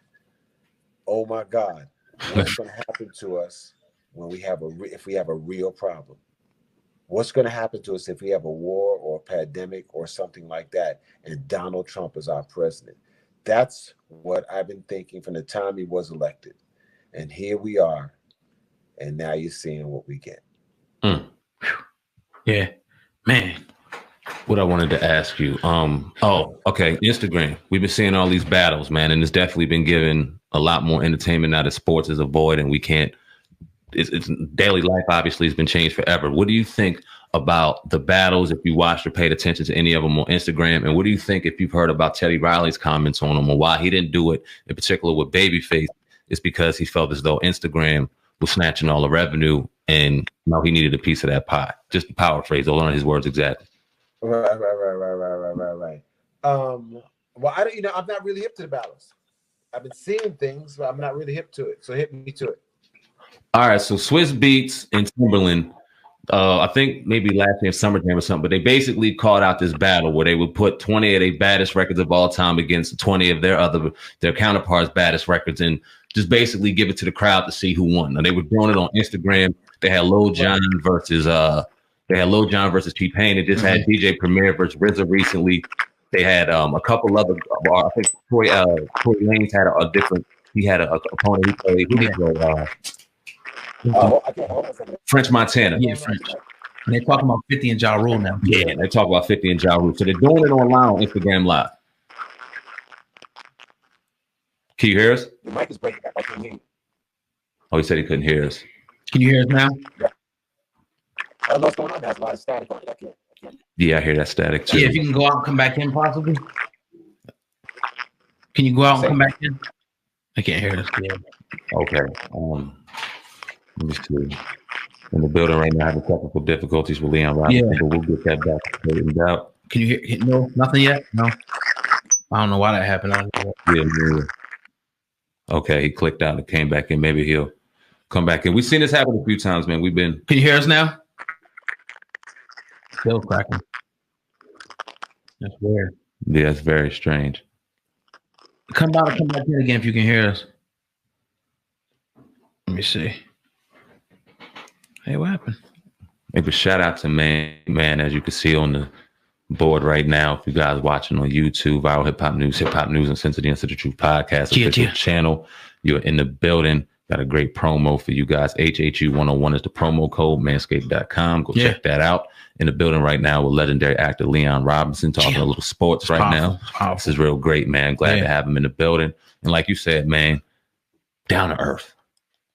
Oh my God, what's going to happen to us when if we have a real problem? What's going to happen to us if we have a war or a pandemic or something like that, and Donald Trump is our president? That's what I've been thinking from the time he was elected. And here we are. And now you're seeing what we get. Yeah, man. What I wanted to ask you. Okay. Instagram. We've been seeing all these battles, man, and it's definitely been given a lot more entertainment now that sports is a void, and we can't. It's daily life. Obviously, has been changed forever. What do you think about the battles? If you watched or paid attention to any of them on Instagram, and what do you think if you've heard about Teddy Riley's comments on them, or why he didn't do it in particular with Babyface? It's because he felt as though Instagram was snatching all the revenue, and he needed a piece of that pie. Just to paraphrase, those aren't his words exactly. Right. Well, I'm not really hip to the battles. I've been seeing things, but I'm not really hip to it. So hit me to it. All right. So Swiss Beats and Timberland, I think maybe last year in Summertime or something, but they basically called out this battle where they would put 20 of their baddest records of all time against 20 of their counterparts' baddest records, and just basically give it to the crowd to see who won. Now, they were doing it on Instagram. They had Lil Jon versus T-Pain. They just had DJ Premier versus RZA recently. They had a couple other. I think Tory Lanez had a different. He had a opponent. He played. Who did he go? French Montana. Yeah, French. And they're talking about 50 and Ja Rule now. Yeah, they talk about 50 and Ja Rule. So they're doing it online on Instagram Live. Can you hear us? The mic is breaking up. I can't hear you. Oh, he said he couldn't hear us. Can you hear us now? Yeah. I don't know what's going on. There's a lot of static on it. I can't. Yeah, I hear that static too. Yeah, if you can go out and come back in, possibly. Can you go out and come back in? I can't hear this. Yeah. Okay. Let me see. in the building right now, having technical difficulties with Leon Robinson, but we'll get that back straightened out. Can you hear? No, nothing yet. No, I don't know why that happened. Yeah. Okay, he clicked out and came back in. Maybe he'll come back in. We've seen this happen a few times, man. We've been. Can you hear us now? Still cracking. That's weird. Yeah, it's very strange. Come back in again if you can hear us. Let me see. Hey, what happened? Maybe shout out to man, as you can see on the board right now. If you guys watching on YouTube, Viral Hip Hop News, and Sense of the Instant Truth podcast official channel, you're in the building. Got a great promo for you guys. HHU101 is the promo code. Manscaped.com. Go check that out. In the building right now with legendary actor Leon Robinson, talking a little sports right now. This is real great, man. Glad to have him in the building. And like you said, man, down to earth.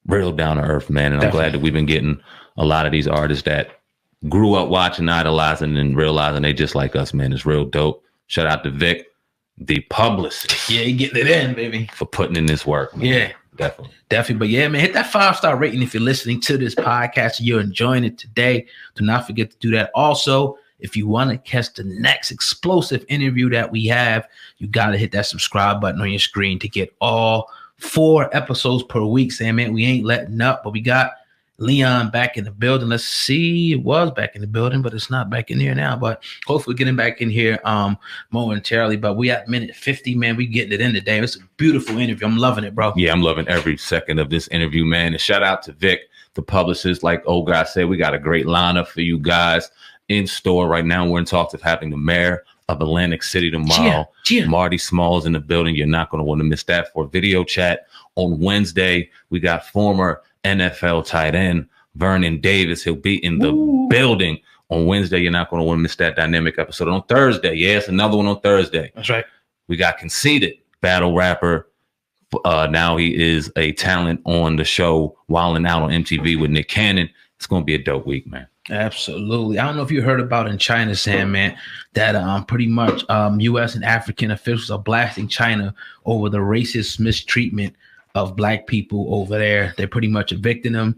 Real down to earth, man. And I'm glad that we've been getting a lot of these artists that grew up watching, idolizing, and realizing they just like us, man. It's real dope. Shout out to Vic, the publicist. Yeah, he getting it in, baby. For putting in this work, man. Yeah. Definitely. But yeah, man, hit that 5-star rating if you're listening to this podcast and you're enjoying it today. Do not forget to do that. Also, if you want to catch the next explosive interview that we have, you got to hit that subscribe button on your screen to get all 4 episodes per week. Saying, man, we ain't letting up, but we got Leon back in the building. Let's see. It was back in the building, but it's not back in here now. But hopefully getting back in here momentarily. But we at minute 50, man. We getting it in today. It's a beautiful interview. I'm loving it, bro. Yeah, I'm loving every second of this interview, man. And shout out to Vic, the publicist. Like old guy said, we got a great lineup for you guys in store right now. We're in talks of having the mayor of Atlantic City tomorrow. Marty Smalls in the building. You're not going to want to miss that for a video chat. On Wednesday, we got former NFL tight end Vernon Davis. He'll be in the building on Wednesday. You're not going to want to miss that dynamic episode. On Thursday, yes, another one on Thursday. That's right. We got Conceited, battle rapper. Now he is a talent on the show Wildin' Out on MTV with Nick Cannon. It's going to be a dope week, man. Absolutely. I don't know if you heard about in China, Sam, man, that pretty much U.S. and African officials are blasting China over the racist mistreatment of Black people over there. They're pretty much evicting them,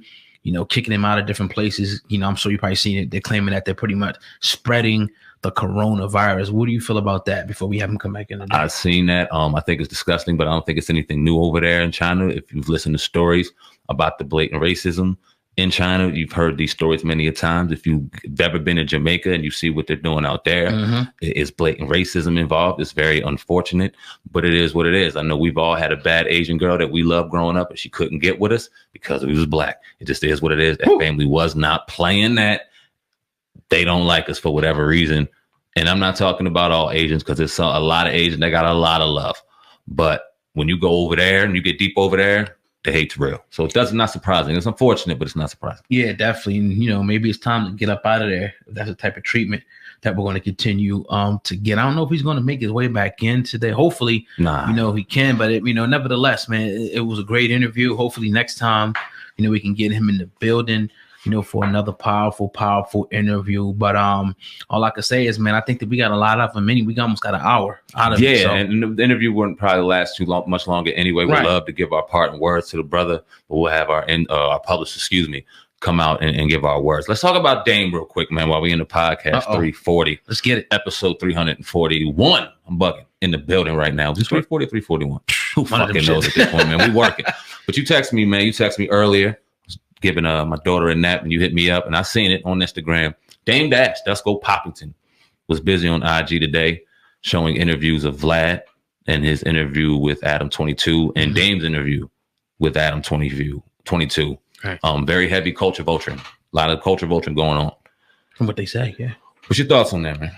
kicking them out of different places. I'm sure you've probably seen it. They're claiming that they're pretty much spreading the coronavirus. What do you feel about that before we have them come back in? I've seen that. I think it's disgusting, but I don't think it's anything new over there in China. If you've listened to stories about the blatant racism in China, you've heard these stories many a times. If you've ever been to Jamaica and you see what they're doing out there, is blatant racism involved. It's very unfortunate, but it is what it is. I know we've all had a bad Asian girl that we loved growing up and she couldn't get with us because we was Black. It just is what it is. That family was not playing that. They don't like us for whatever reason. And I'm not talking about all Asians because there's a lot of Asians that got a lot of love. But when you go over there and you get deep over there, the hate's real. So it does not surprising. It's unfortunate, but it's not surprising. Yeah, definitely. And, maybe it's time to get up out of there. If that's the type of treatment that we're going to continue to get. I don't know if he's going to make his way back in today. Hopefully, he can. But, nevertheless, man, it was a great interview. Hopefully next time, we can get him in the building, for another powerful interview. But all I can say is, man, I think that we got a lot of them. We almost got an hour out of it. Yeah, and the interview wouldn't probably last much longer anyway. We'd love to give our parting words to the brother, but we'll have our publicist, come out and give our words. Let's talk about Dame real quick, man, while we in the podcast 340. Let's get it. Episode 341. I'm bugging in the building right now. Is it 340 or 341? Who fucking knows at this point, man? We working. But you text me, man. You text me earlier. Giving my daughter a nap and you hit me up and I seen it on Instagram. Dame Dash, Dusko Poppington, was busy on IG today showing interviews of Vlad and his interview with Adam 22 and Dame's interview with Adam 22. Right. Very heavy culture vulturing. A lot of culture vulturing going on. From what they say, yeah. What's your thoughts on that, man?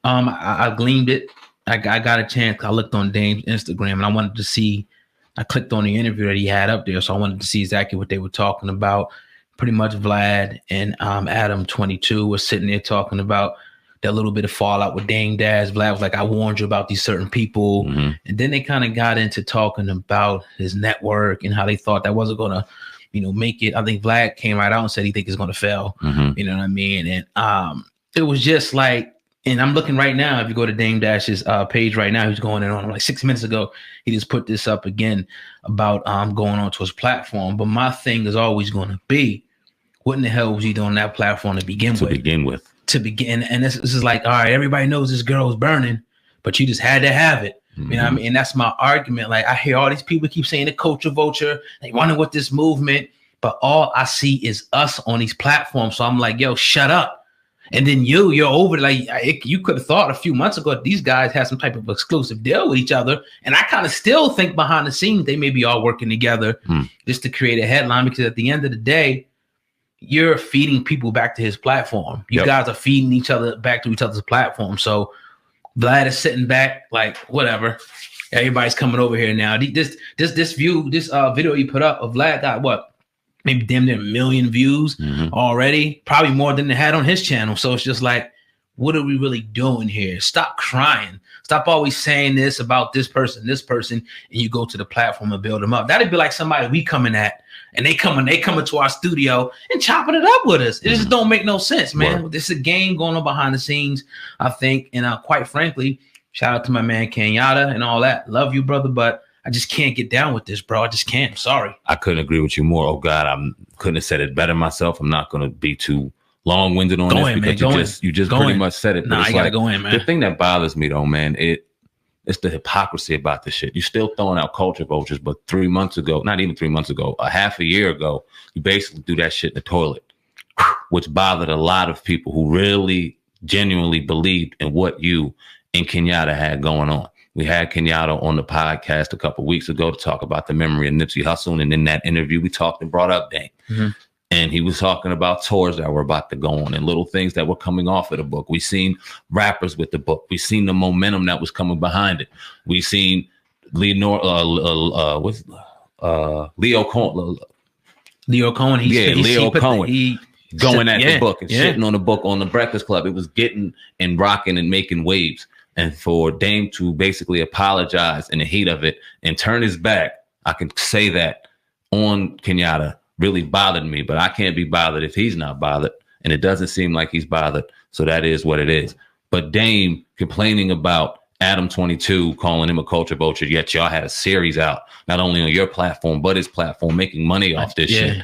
I gleaned it. I got a chance. I looked on Dame's Instagram and I wanted to see. I clicked on the interview that he had up there, so I wanted to see exactly what they were talking about. Pretty much Vlad and Adam 22 was sitting there talking about that little bit of fallout with Dame Dash. Vlad was like, I warned you about these certain people. And then they kind of got into talking about his network and how they thought that wasn't going to, make it. I think Vlad came right out and said he think it's going to fail. You know what I mean? And it was just like, and I'm looking right now, if you go to Dame Dash's page right now, he's going in on like 6 minutes ago. He just put this up again about going on to his platform. But my thing is always going to be, what in the hell was you doing on that platform to begin with? And this is like, all right, everybody knows this girl is burning, but you just had to have it. You know what I mean? And that's my argument. Like, I hear all these people keep saying the culture vulture, they wonder what this movement, but all I see is us on these platforms. So I'm like, yo, shut up. And then you're over, like, you could have thought a few months ago these guys had some type of exclusive deal with each other. And I kind of still think behind the scenes they may be all working together just to create a headline, because at the end of the day, you're feeding people back to his platform. You guys are feeding each other back to each other's platform. So Vlad is sitting back like, whatever. Everybody's coming over here now. This video you put up of Vlad got what? Maybe damn near 1 million views already. Probably more than they had on his channel. So it's just like, what are we really doing here? Stop crying. Stop always saying this about this person, and you go to the platform and build them up. That'd be like somebody we coming at, and they coming to our studio and chopping it up with us. It just don't make no sense, man. This is a game going on behind the scenes, I think. And quite frankly, shout out to my man Kenyatta and all that. Love you, brother, but I just can't get down with this, bro. I just can't. I'm sorry. I couldn't agree with you more. Oh God, I couldn't have said it better myself. I'm not going to be too long-winded on this because you just pretty much said it. Nah, you gotta go in, man. The thing that bothers me though, man, it's the hypocrisy about this shit. You're still throwing out culture vultures, but 3 months ago, not even 3 months ago, a half a year ago, you basically do that shit in the toilet, which bothered a lot of people who really genuinely believed in what you and Kenyatta had going on. We had Kenyatta on the podcast a couple of weeks ago to talk about the memory of Nipsey Hussle. And in that interview, we talked and brought up Dame. And he was talking about tours that were about to go on and little things that were coming off of the book. We seen rappers with the book. We seen the momentum that was coming behind it. We seen Leo Cohen. Leo Cohen. Leo Cohen going at the book and shitting on the book on the Breakfast Club. It was getting and rocking and making waves. And for Dame to basically apologize in the heat of it and turn his back, I can say that on Kenyatta really bothered me, but I can't be bothered if he's not bothered. And it doesn't seem like he's bothered. So that is what it is. But Dame complaining about Adam 22, calling him a culture vulture, yet y'all had a series out, not only on your platform, but his platform, making money off this shit,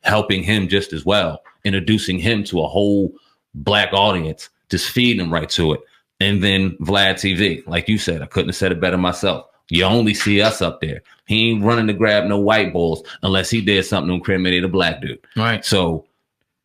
helping him just as well, introducing him to a whole black audience, just feeding him right to it. And then Vlad TV, like you said, I couldn't have said it better myself. You only see us up there. He ain't running to grab no white balls unless he did something to incriminate a black dude. Right. So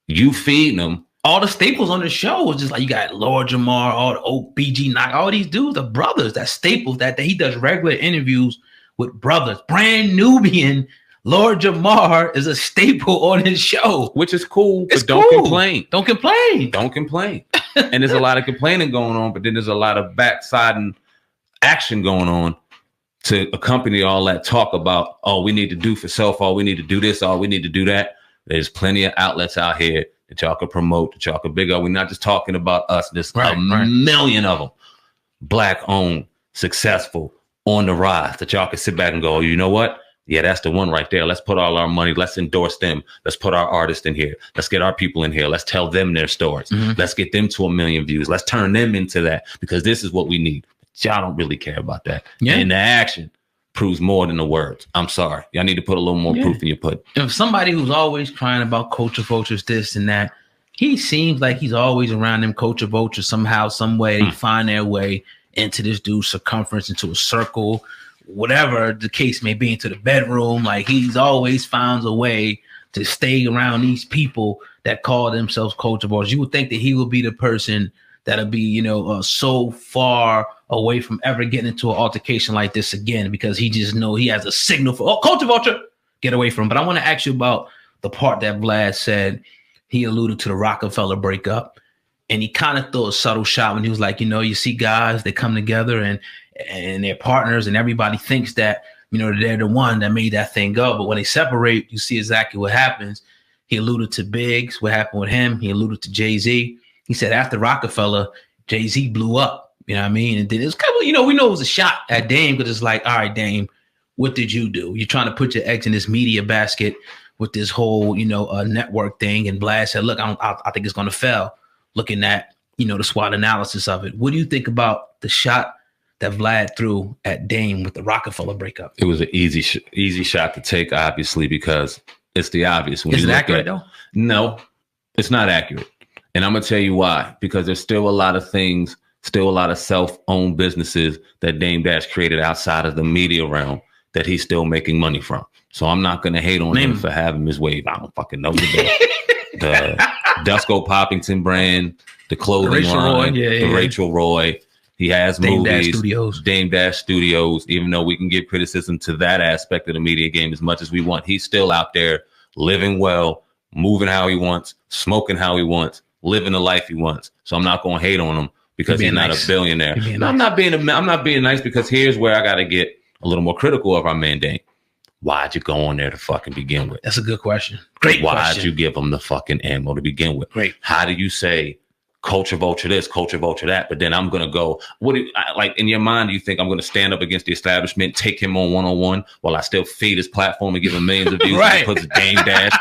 you feeding them. All the staples on the show was just like, you got Lord Jamar, all the old BG Knock, all these dudes are brothers. That staples that he does regular interviews with brothers. Brand Nubian Lord Jamar is a staple on his show, which is cool. But don't complain. Don't complain. Don't complain. And there's a lot of complaining going on, but then there's a lot of backsiding action going on to accompany all that talk about, oh, we need to do for self, oh, we need to do this, oh, we need to do that. There's plenty of outlets out here that y'all can promote, that y'all can big up. We're not just talking about us. There's a million of them, black owned, successful, on the rise, that y'all can sit back and go, oh, you know what? Yeah, that's the one right there. Let's put all our money. Let's endorse them. Let's put our artists in here. Let's get our people in here. Let's tell them their stories. Let's get them to 1 million views. Let's turn them into that, because this is what we need. Y'all don't really care about that. And the action proves more than the words. I'm sorry. Y'all need to put a little more proof in your pudding. If somebody who's always crying about culture vultures, this and that, he seems like he's always around them culture vultures somehow, some way. They find their way into this dude's circumference, into a circle, whatever the case may be, into the bedroom. Like, he's always finds a way to stay around these people that call themselves culture vultures. You would think that he would be the person that'll be, so far away from ever getting into an altercation like this again, because he just know he has a signal for, oh, culture vulture, get away from him. But I want to ask you about the part that Vlad said. He alluded to the Rockefeller breakup, and he kind of threw a subtle shot when he was like, you see guys, they come together and they're partners, and everybody thinks that, they're the one that made that thing go. But when they separate, you see exactly what happens. He alluded to Biggs, what happened with him. He alluded to Jay-Z. He said after Rockefeller, Jay-Z blew up. You know what I mean? And then it was kind of, we know it was a shot at Dame, because it's like, all right, Dame, what did you do? You're trying to put your eggs in this media basket with this whole, network thing. And Vlad said, look, I think it's going to fail. Looking at, the SWOT analysis of it. What do you think about the shot that Vlad threw at Dame with the Rockefeller breakup? It was an easy shot to take, obviously, because It's the obvious. When Is you it look accurate, at, though? No, it's not accurate. And I'm going to tell you why. Because there's still a lot of things, still a lot of self-owned businesses that Dame Dash created outside of the media realm that he's still making money from. So I'm not going to hate on him for having his wave. I don't fucking know the Dusko Poppington brand, the clothing Rachel line, Roy, Rachel Roy. He has Dame movies, Dash Studios. Dame Dash Studios, even though we can give criticism to that aspect of the media game as much as we want. He's still out there living well, moving how he wants, smoking how he wants, living the life he wants. So I'm not going to hate on him because he's not a billionaire. No, I'm not being nice because here's where I got to get a little more critical of our man Dame. Why'd you go on there to fucking begin with? That's a good question. Great question. Why'd you give him the fucking ammo to begin with? Great. How do you say culture vulture this, culture vulture that, but then I'm going to go, like in your mind, do you think I'm going to stand up against the establishment, take him on one-on-one while I still feed his platform and give him millions of views? Right. Puts Dame Dash,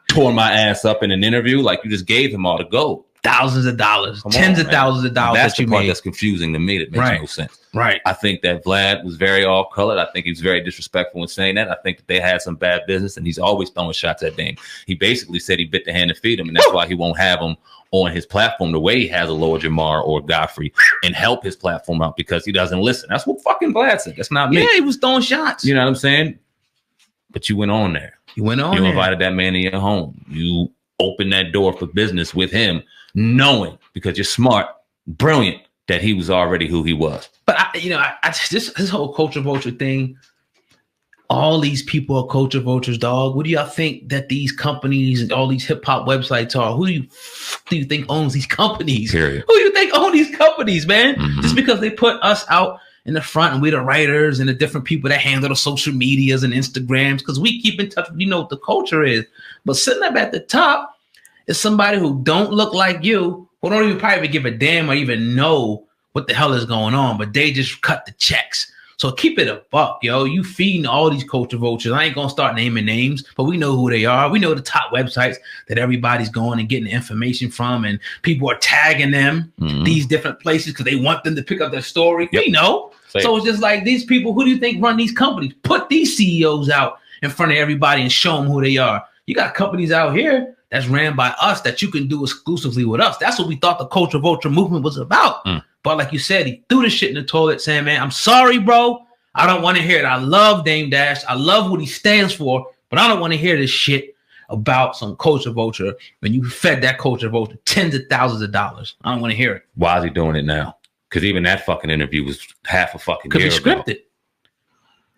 tore my ass up in an interview. Like you just gave him all the gold. Thousands of dollars, tens of thousands of dollars. That's the part that's confusing to me. That makes no sense. Right. I think that Vlad was very off-colored. I think he was very disrespectful in saying that. I think that they had some bad business, and he's always throwing shots at Dame. He basically said he bit the hand that feed him, and that's why he won't have him on his platform the way he has a Lord Jamar or Godfrey and help his platform out because he doesn't listen. That's what fucking Vlad said. That's not me. Yeah, he was throwing shots. You know what I'm saying? But you went on there. You invited that man in your home. You opened that door for business with him, knowing because you're smart, brilliant, that he was already who he was. But this whole culture vulture thing, all these people are culture vultures, dog. What do y'all think that these companies and all these hip hop websites are? Who do you think owns these companies? Period. Who do you think owns these companies, man? Mm-hmm. Just because they put us out in the front and we're the writers and the different people that handle the social medias and Instagrams, because we keep in touch with, what the culture is. But sitting up at the top is somebody who don't look like you, who don't even probably give a damn or even know what the hell is going on, but they just cut the checks. So keep it a buck, yo. You feeding all these culture vultures. I ain't gonna start naming names, but we know who they are. We know the top websites that everybody's going and getting information from, and people are tagging them these different places because they want them to pick up their story. Yep. We know. So it's just like these people. Who do you think run these companies? Put these CEOs out in front of everybody and show them who they are. You got companies out here that's ran by us that you can do exclusively with us. That's what we thought the culture vulture movement was about. But like you said, he threw the shit in the toilet saying, man, I'm sorry, bro. I don't want to hear it. I love Dame Dash. I love what he stands for, but I don't want to hear this shit about some culture vulture when you fed that culture vulture tens of thousands of dollars. I don't want to hear it. Why is he doing it now? Because even that fucking interview was half a fucking year ago. Could be scripted.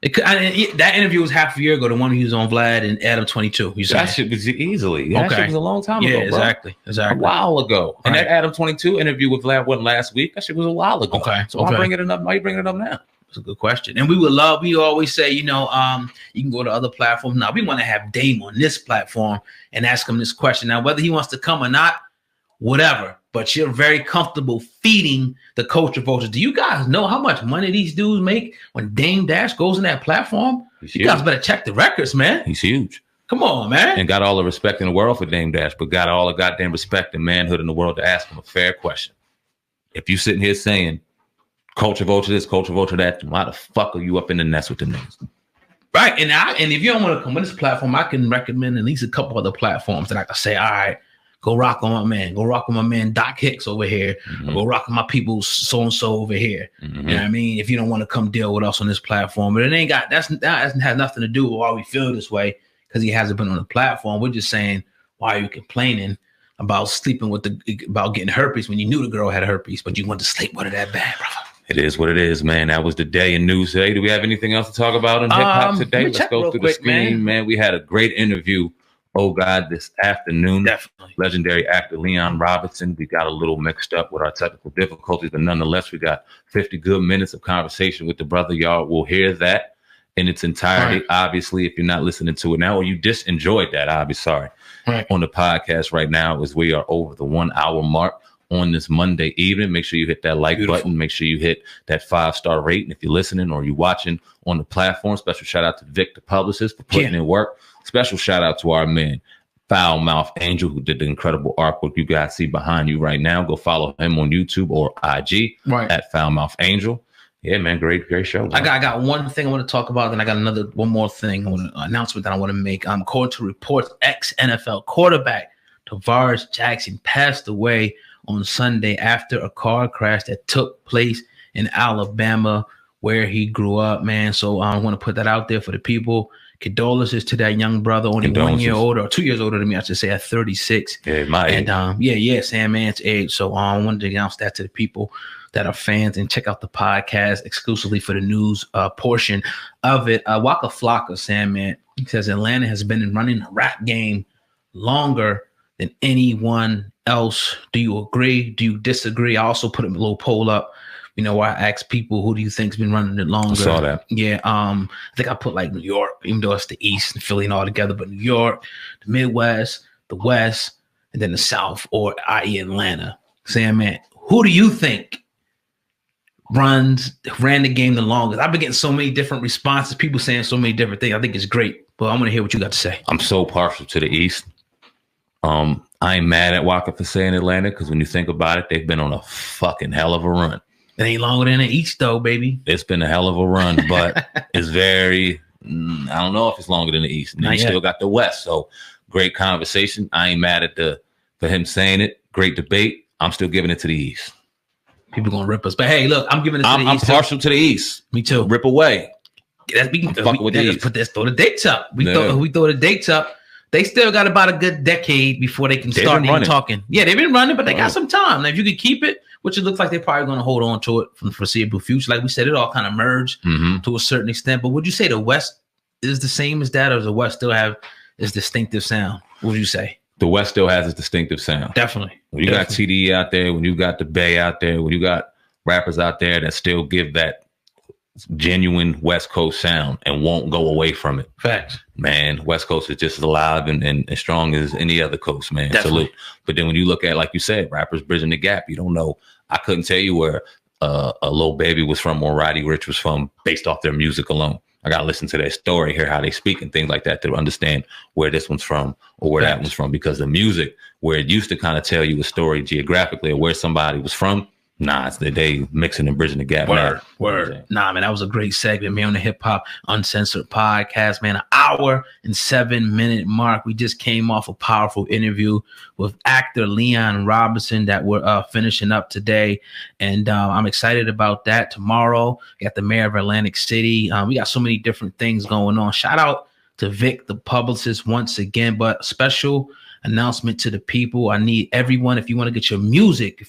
That interview was half a year ago. The one he was on Vlad and Adam 22. That shit was easily. That shit was a long time ago, bro. Exactly. A while ago. And that Adam 22 interview with Vlad wasn't last week. That shit was a while ago. Okay. So why bring it up? Why you bringing it up now? That's a good question. And we always say, you can go to other platforms. Now we want to have Dame on this platform and ask him this question. Now, whether he wants to come or not, whatever. But you're very comfortable feeding the culture vultures. Do you guys know how much money these dudes make when Dame Dash goes in that platform? You guys better check the records, man. He's huge. Come on, man. And got all the respect in the world for Dame Dash, but got all the goddamn respect and manhood in the world to ask him a fair question. If you sitting here saying culture vulture this, culture vulture that, why the fuck are you up in the nest with the niggas? Right. And if you don't want to come on this platform, I can recommend at least a couple other platforms that I can say, all right, go rock on my man. Go rock on my man Doc Hicks over here. Go rock on my people so-and-so over here. You know what I mean? If you don't want to come deal with us on this platform. But it ain't got, that has nothing to do with why we feel this way, because he hasn't been on the platform. We're just saying, why are you complaining about sleeping with about getting herpes when you knew the girl had herpes, but you wanted to sleep with her that bad, brother? It is what it is, man. That was the day in news today. Do we have anything else to talk about in hip-hop today? Let's go through the screen, man. We had a great interview. Oh God, this afternoon. Definitely. Legendary actor Leon Robinson. We got a little mixed up with our technical difficulties, but nonetheless, we got 50 good minutes of conversation with the brother. Y'all will hear that in its entirety. Right. Obviously, if you're not listening to it now, or you just enjoyed that, I'll be sorry. Right. On the podcast right now, as we are over the 1 hour mark on this Monday evening. Make sure you hit that like button. Make sure you hit that 5-star rate. And if you're listening or you're watching on the platform, special shout out to Vic, the publicist, for putting in work. Special shout out to our man, Foul Mouth Angel, who did the incredible artwork you guys see behind you right now. Go follow him on YouTube or IG at Foul Mouth Angel. Yeah, man, great show. Man. I got one thing I want to talk about, then I got one more thing, announcement that I want to make. According to reports, ex-NFL quarterback Tavares Jackson passed away on Sunday after a car crash that took place in Alabama, where he grew up, man. So I want to put that out there for the people. Condolences to that young brother, only 1 year older, or 2 years older than me, I should say, at 36. Yeah, my age. And Sandman's age. So I wanted to announce that to the people that are fans, and check out the podcast exclusively for the news portion of it. Waka Flocka, Sandman, he says Atlanta has been running the rap game longer than anyone else. Do you agree? Do you disagree? I also put a little poll up, where I asked people, who do you think's been running it longer? I saw that. Yeah. I think I put like New York, even though it's the East and Philly and all together, but New York, the Midwest, the West, and then the South, or i.e. Atlanta. Sandman, who do you think ran the game the longest? I've been getting so many different responses, people saying so many different things. I think it's great, but I want to hear what you got to say. I'm so partial to the East. I ain't mad at Waka for saying Atlanta, because when you think about it, they've been on a fucking hell of a run. It ain't longer than the East, though, baby. It's been a hell of a run, but it's very, I don't know if it's longer than the East. And then you still got the West. So great conversation. I ain't mad at for him saying it. Great debate. I'm still giving it to the East. People gonna rip us, but hey, look, I'm giving it to the East. I'm partial to the East. Me too. Rip away. Throw the dates up. We throw the dates up. They still got about a good decade before they can start even talking. Yeah, they've been running, but they got some time. Now, if you could keep it, which it looks like they're probably going to hold on to it from the foreseeable future. Like we said, it all kind of merged to a certain extent. But would you say the West is the same as that, or does the West still have its distinctive sound? What would you say? The West still has its distinctive sound. Definitely. When you got TDE out there, when you got the Bay out there, when you got rappers out there that still give that genuine West Coast sound and won't go away from it. Facts. Man, West Coast is just as alive and strong as any other coast, man. Definitely. Salute. But then when you look at, like you said, rappers bridging the gap, you don't know. I couldn't tell you where a Lil Baby was from or Roddy Ricch was from based off their music alone. I got to listen to their story, hear how they speak and things like that to understand where this one's from or where that one's from. Because the music, where it used to kind of tell you a story geographically or where somebody was from, nah, it's the day mixing and bridging the gap. Word. Nah, man, that was a great segment, man, on the Hip Hop Uncensored podcast, man. An hour and 7-minute mark. We just came off a powerful interview with actor Leon Robinson that we're finishing up today. And I'm excited about that. Tomorrow, we got the mayor of Atlantic City. We got so many different things going on. Shout out to Vic, the publicist, once again, but special announcement to the people. I need everyone, if you want to get your music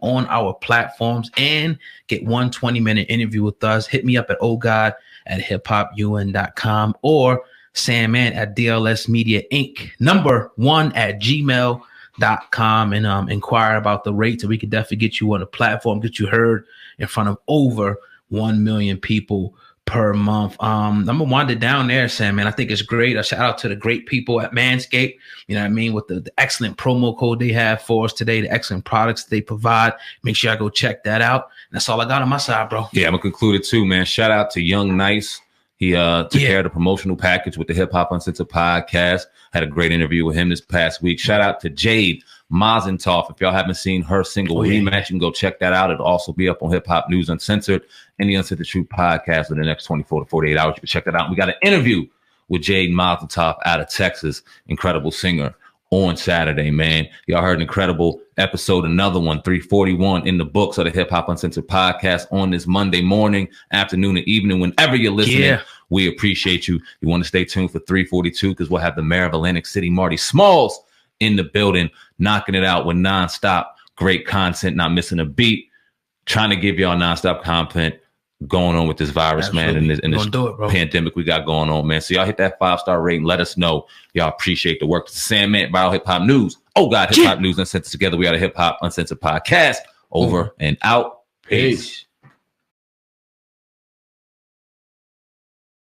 on our platforms and get 1 20-minute interview with us, hit me up at ohgod@hiphopun.com or Sandman at DLS Media Inc. #1@gmail.com and inquire about the rates, and we could definitely get you on the platform, get you heard in front of over 1 million people per month. I'm gonna wind it down there, Sam, man. I think it's great. A shout out to the great people at Manscaped, you know what I mean, with the excellent promo code they have for us today, the excellent products they provide. Make sure I go check that out. And that's all I got on my side, bro. Yeah, I'm gonna conclude it too, man. Shout out to Young Nice. He took care of the promotional package with the Hip Hop Uncensored podcast. Had a great interview with him this past week. Shout out to Jade Mazentoff. If y'all haven't seen her single Rematch, you can go check that out. It'll also be up on Hip Hop News Uncensored and the Uncensored Truth podcast in the next 24 to 48 hours. You can check that out. We got an interview with Jade Mazentoff out of Texas, incredible singer, on Saturday, man. Y'all heard an incredible episode, another one, 341 in the books of the Hip Hop Uncensored podcast on this Monday morning, afternoon, and evening, whenever you're listening. Yeah. We appreciate you. You want to stay tuned for 342 because we'll have the mayor of Atlantic City, Marty Smalls, in the building, knocking it out with nonstop great content, not missing a beat, trying to give y'all nonstop content going on with this virus, man, and this pandemic we got going on, man. So y'all hit that 5-star rating. Let us know. Y'all appreciate the work. It's the Sandman, Bio Hip Hop News. Oh, God, Hip Hop News Uncensored. Together we are the Hip Hop Uncensored podcast. Over and out. Peace.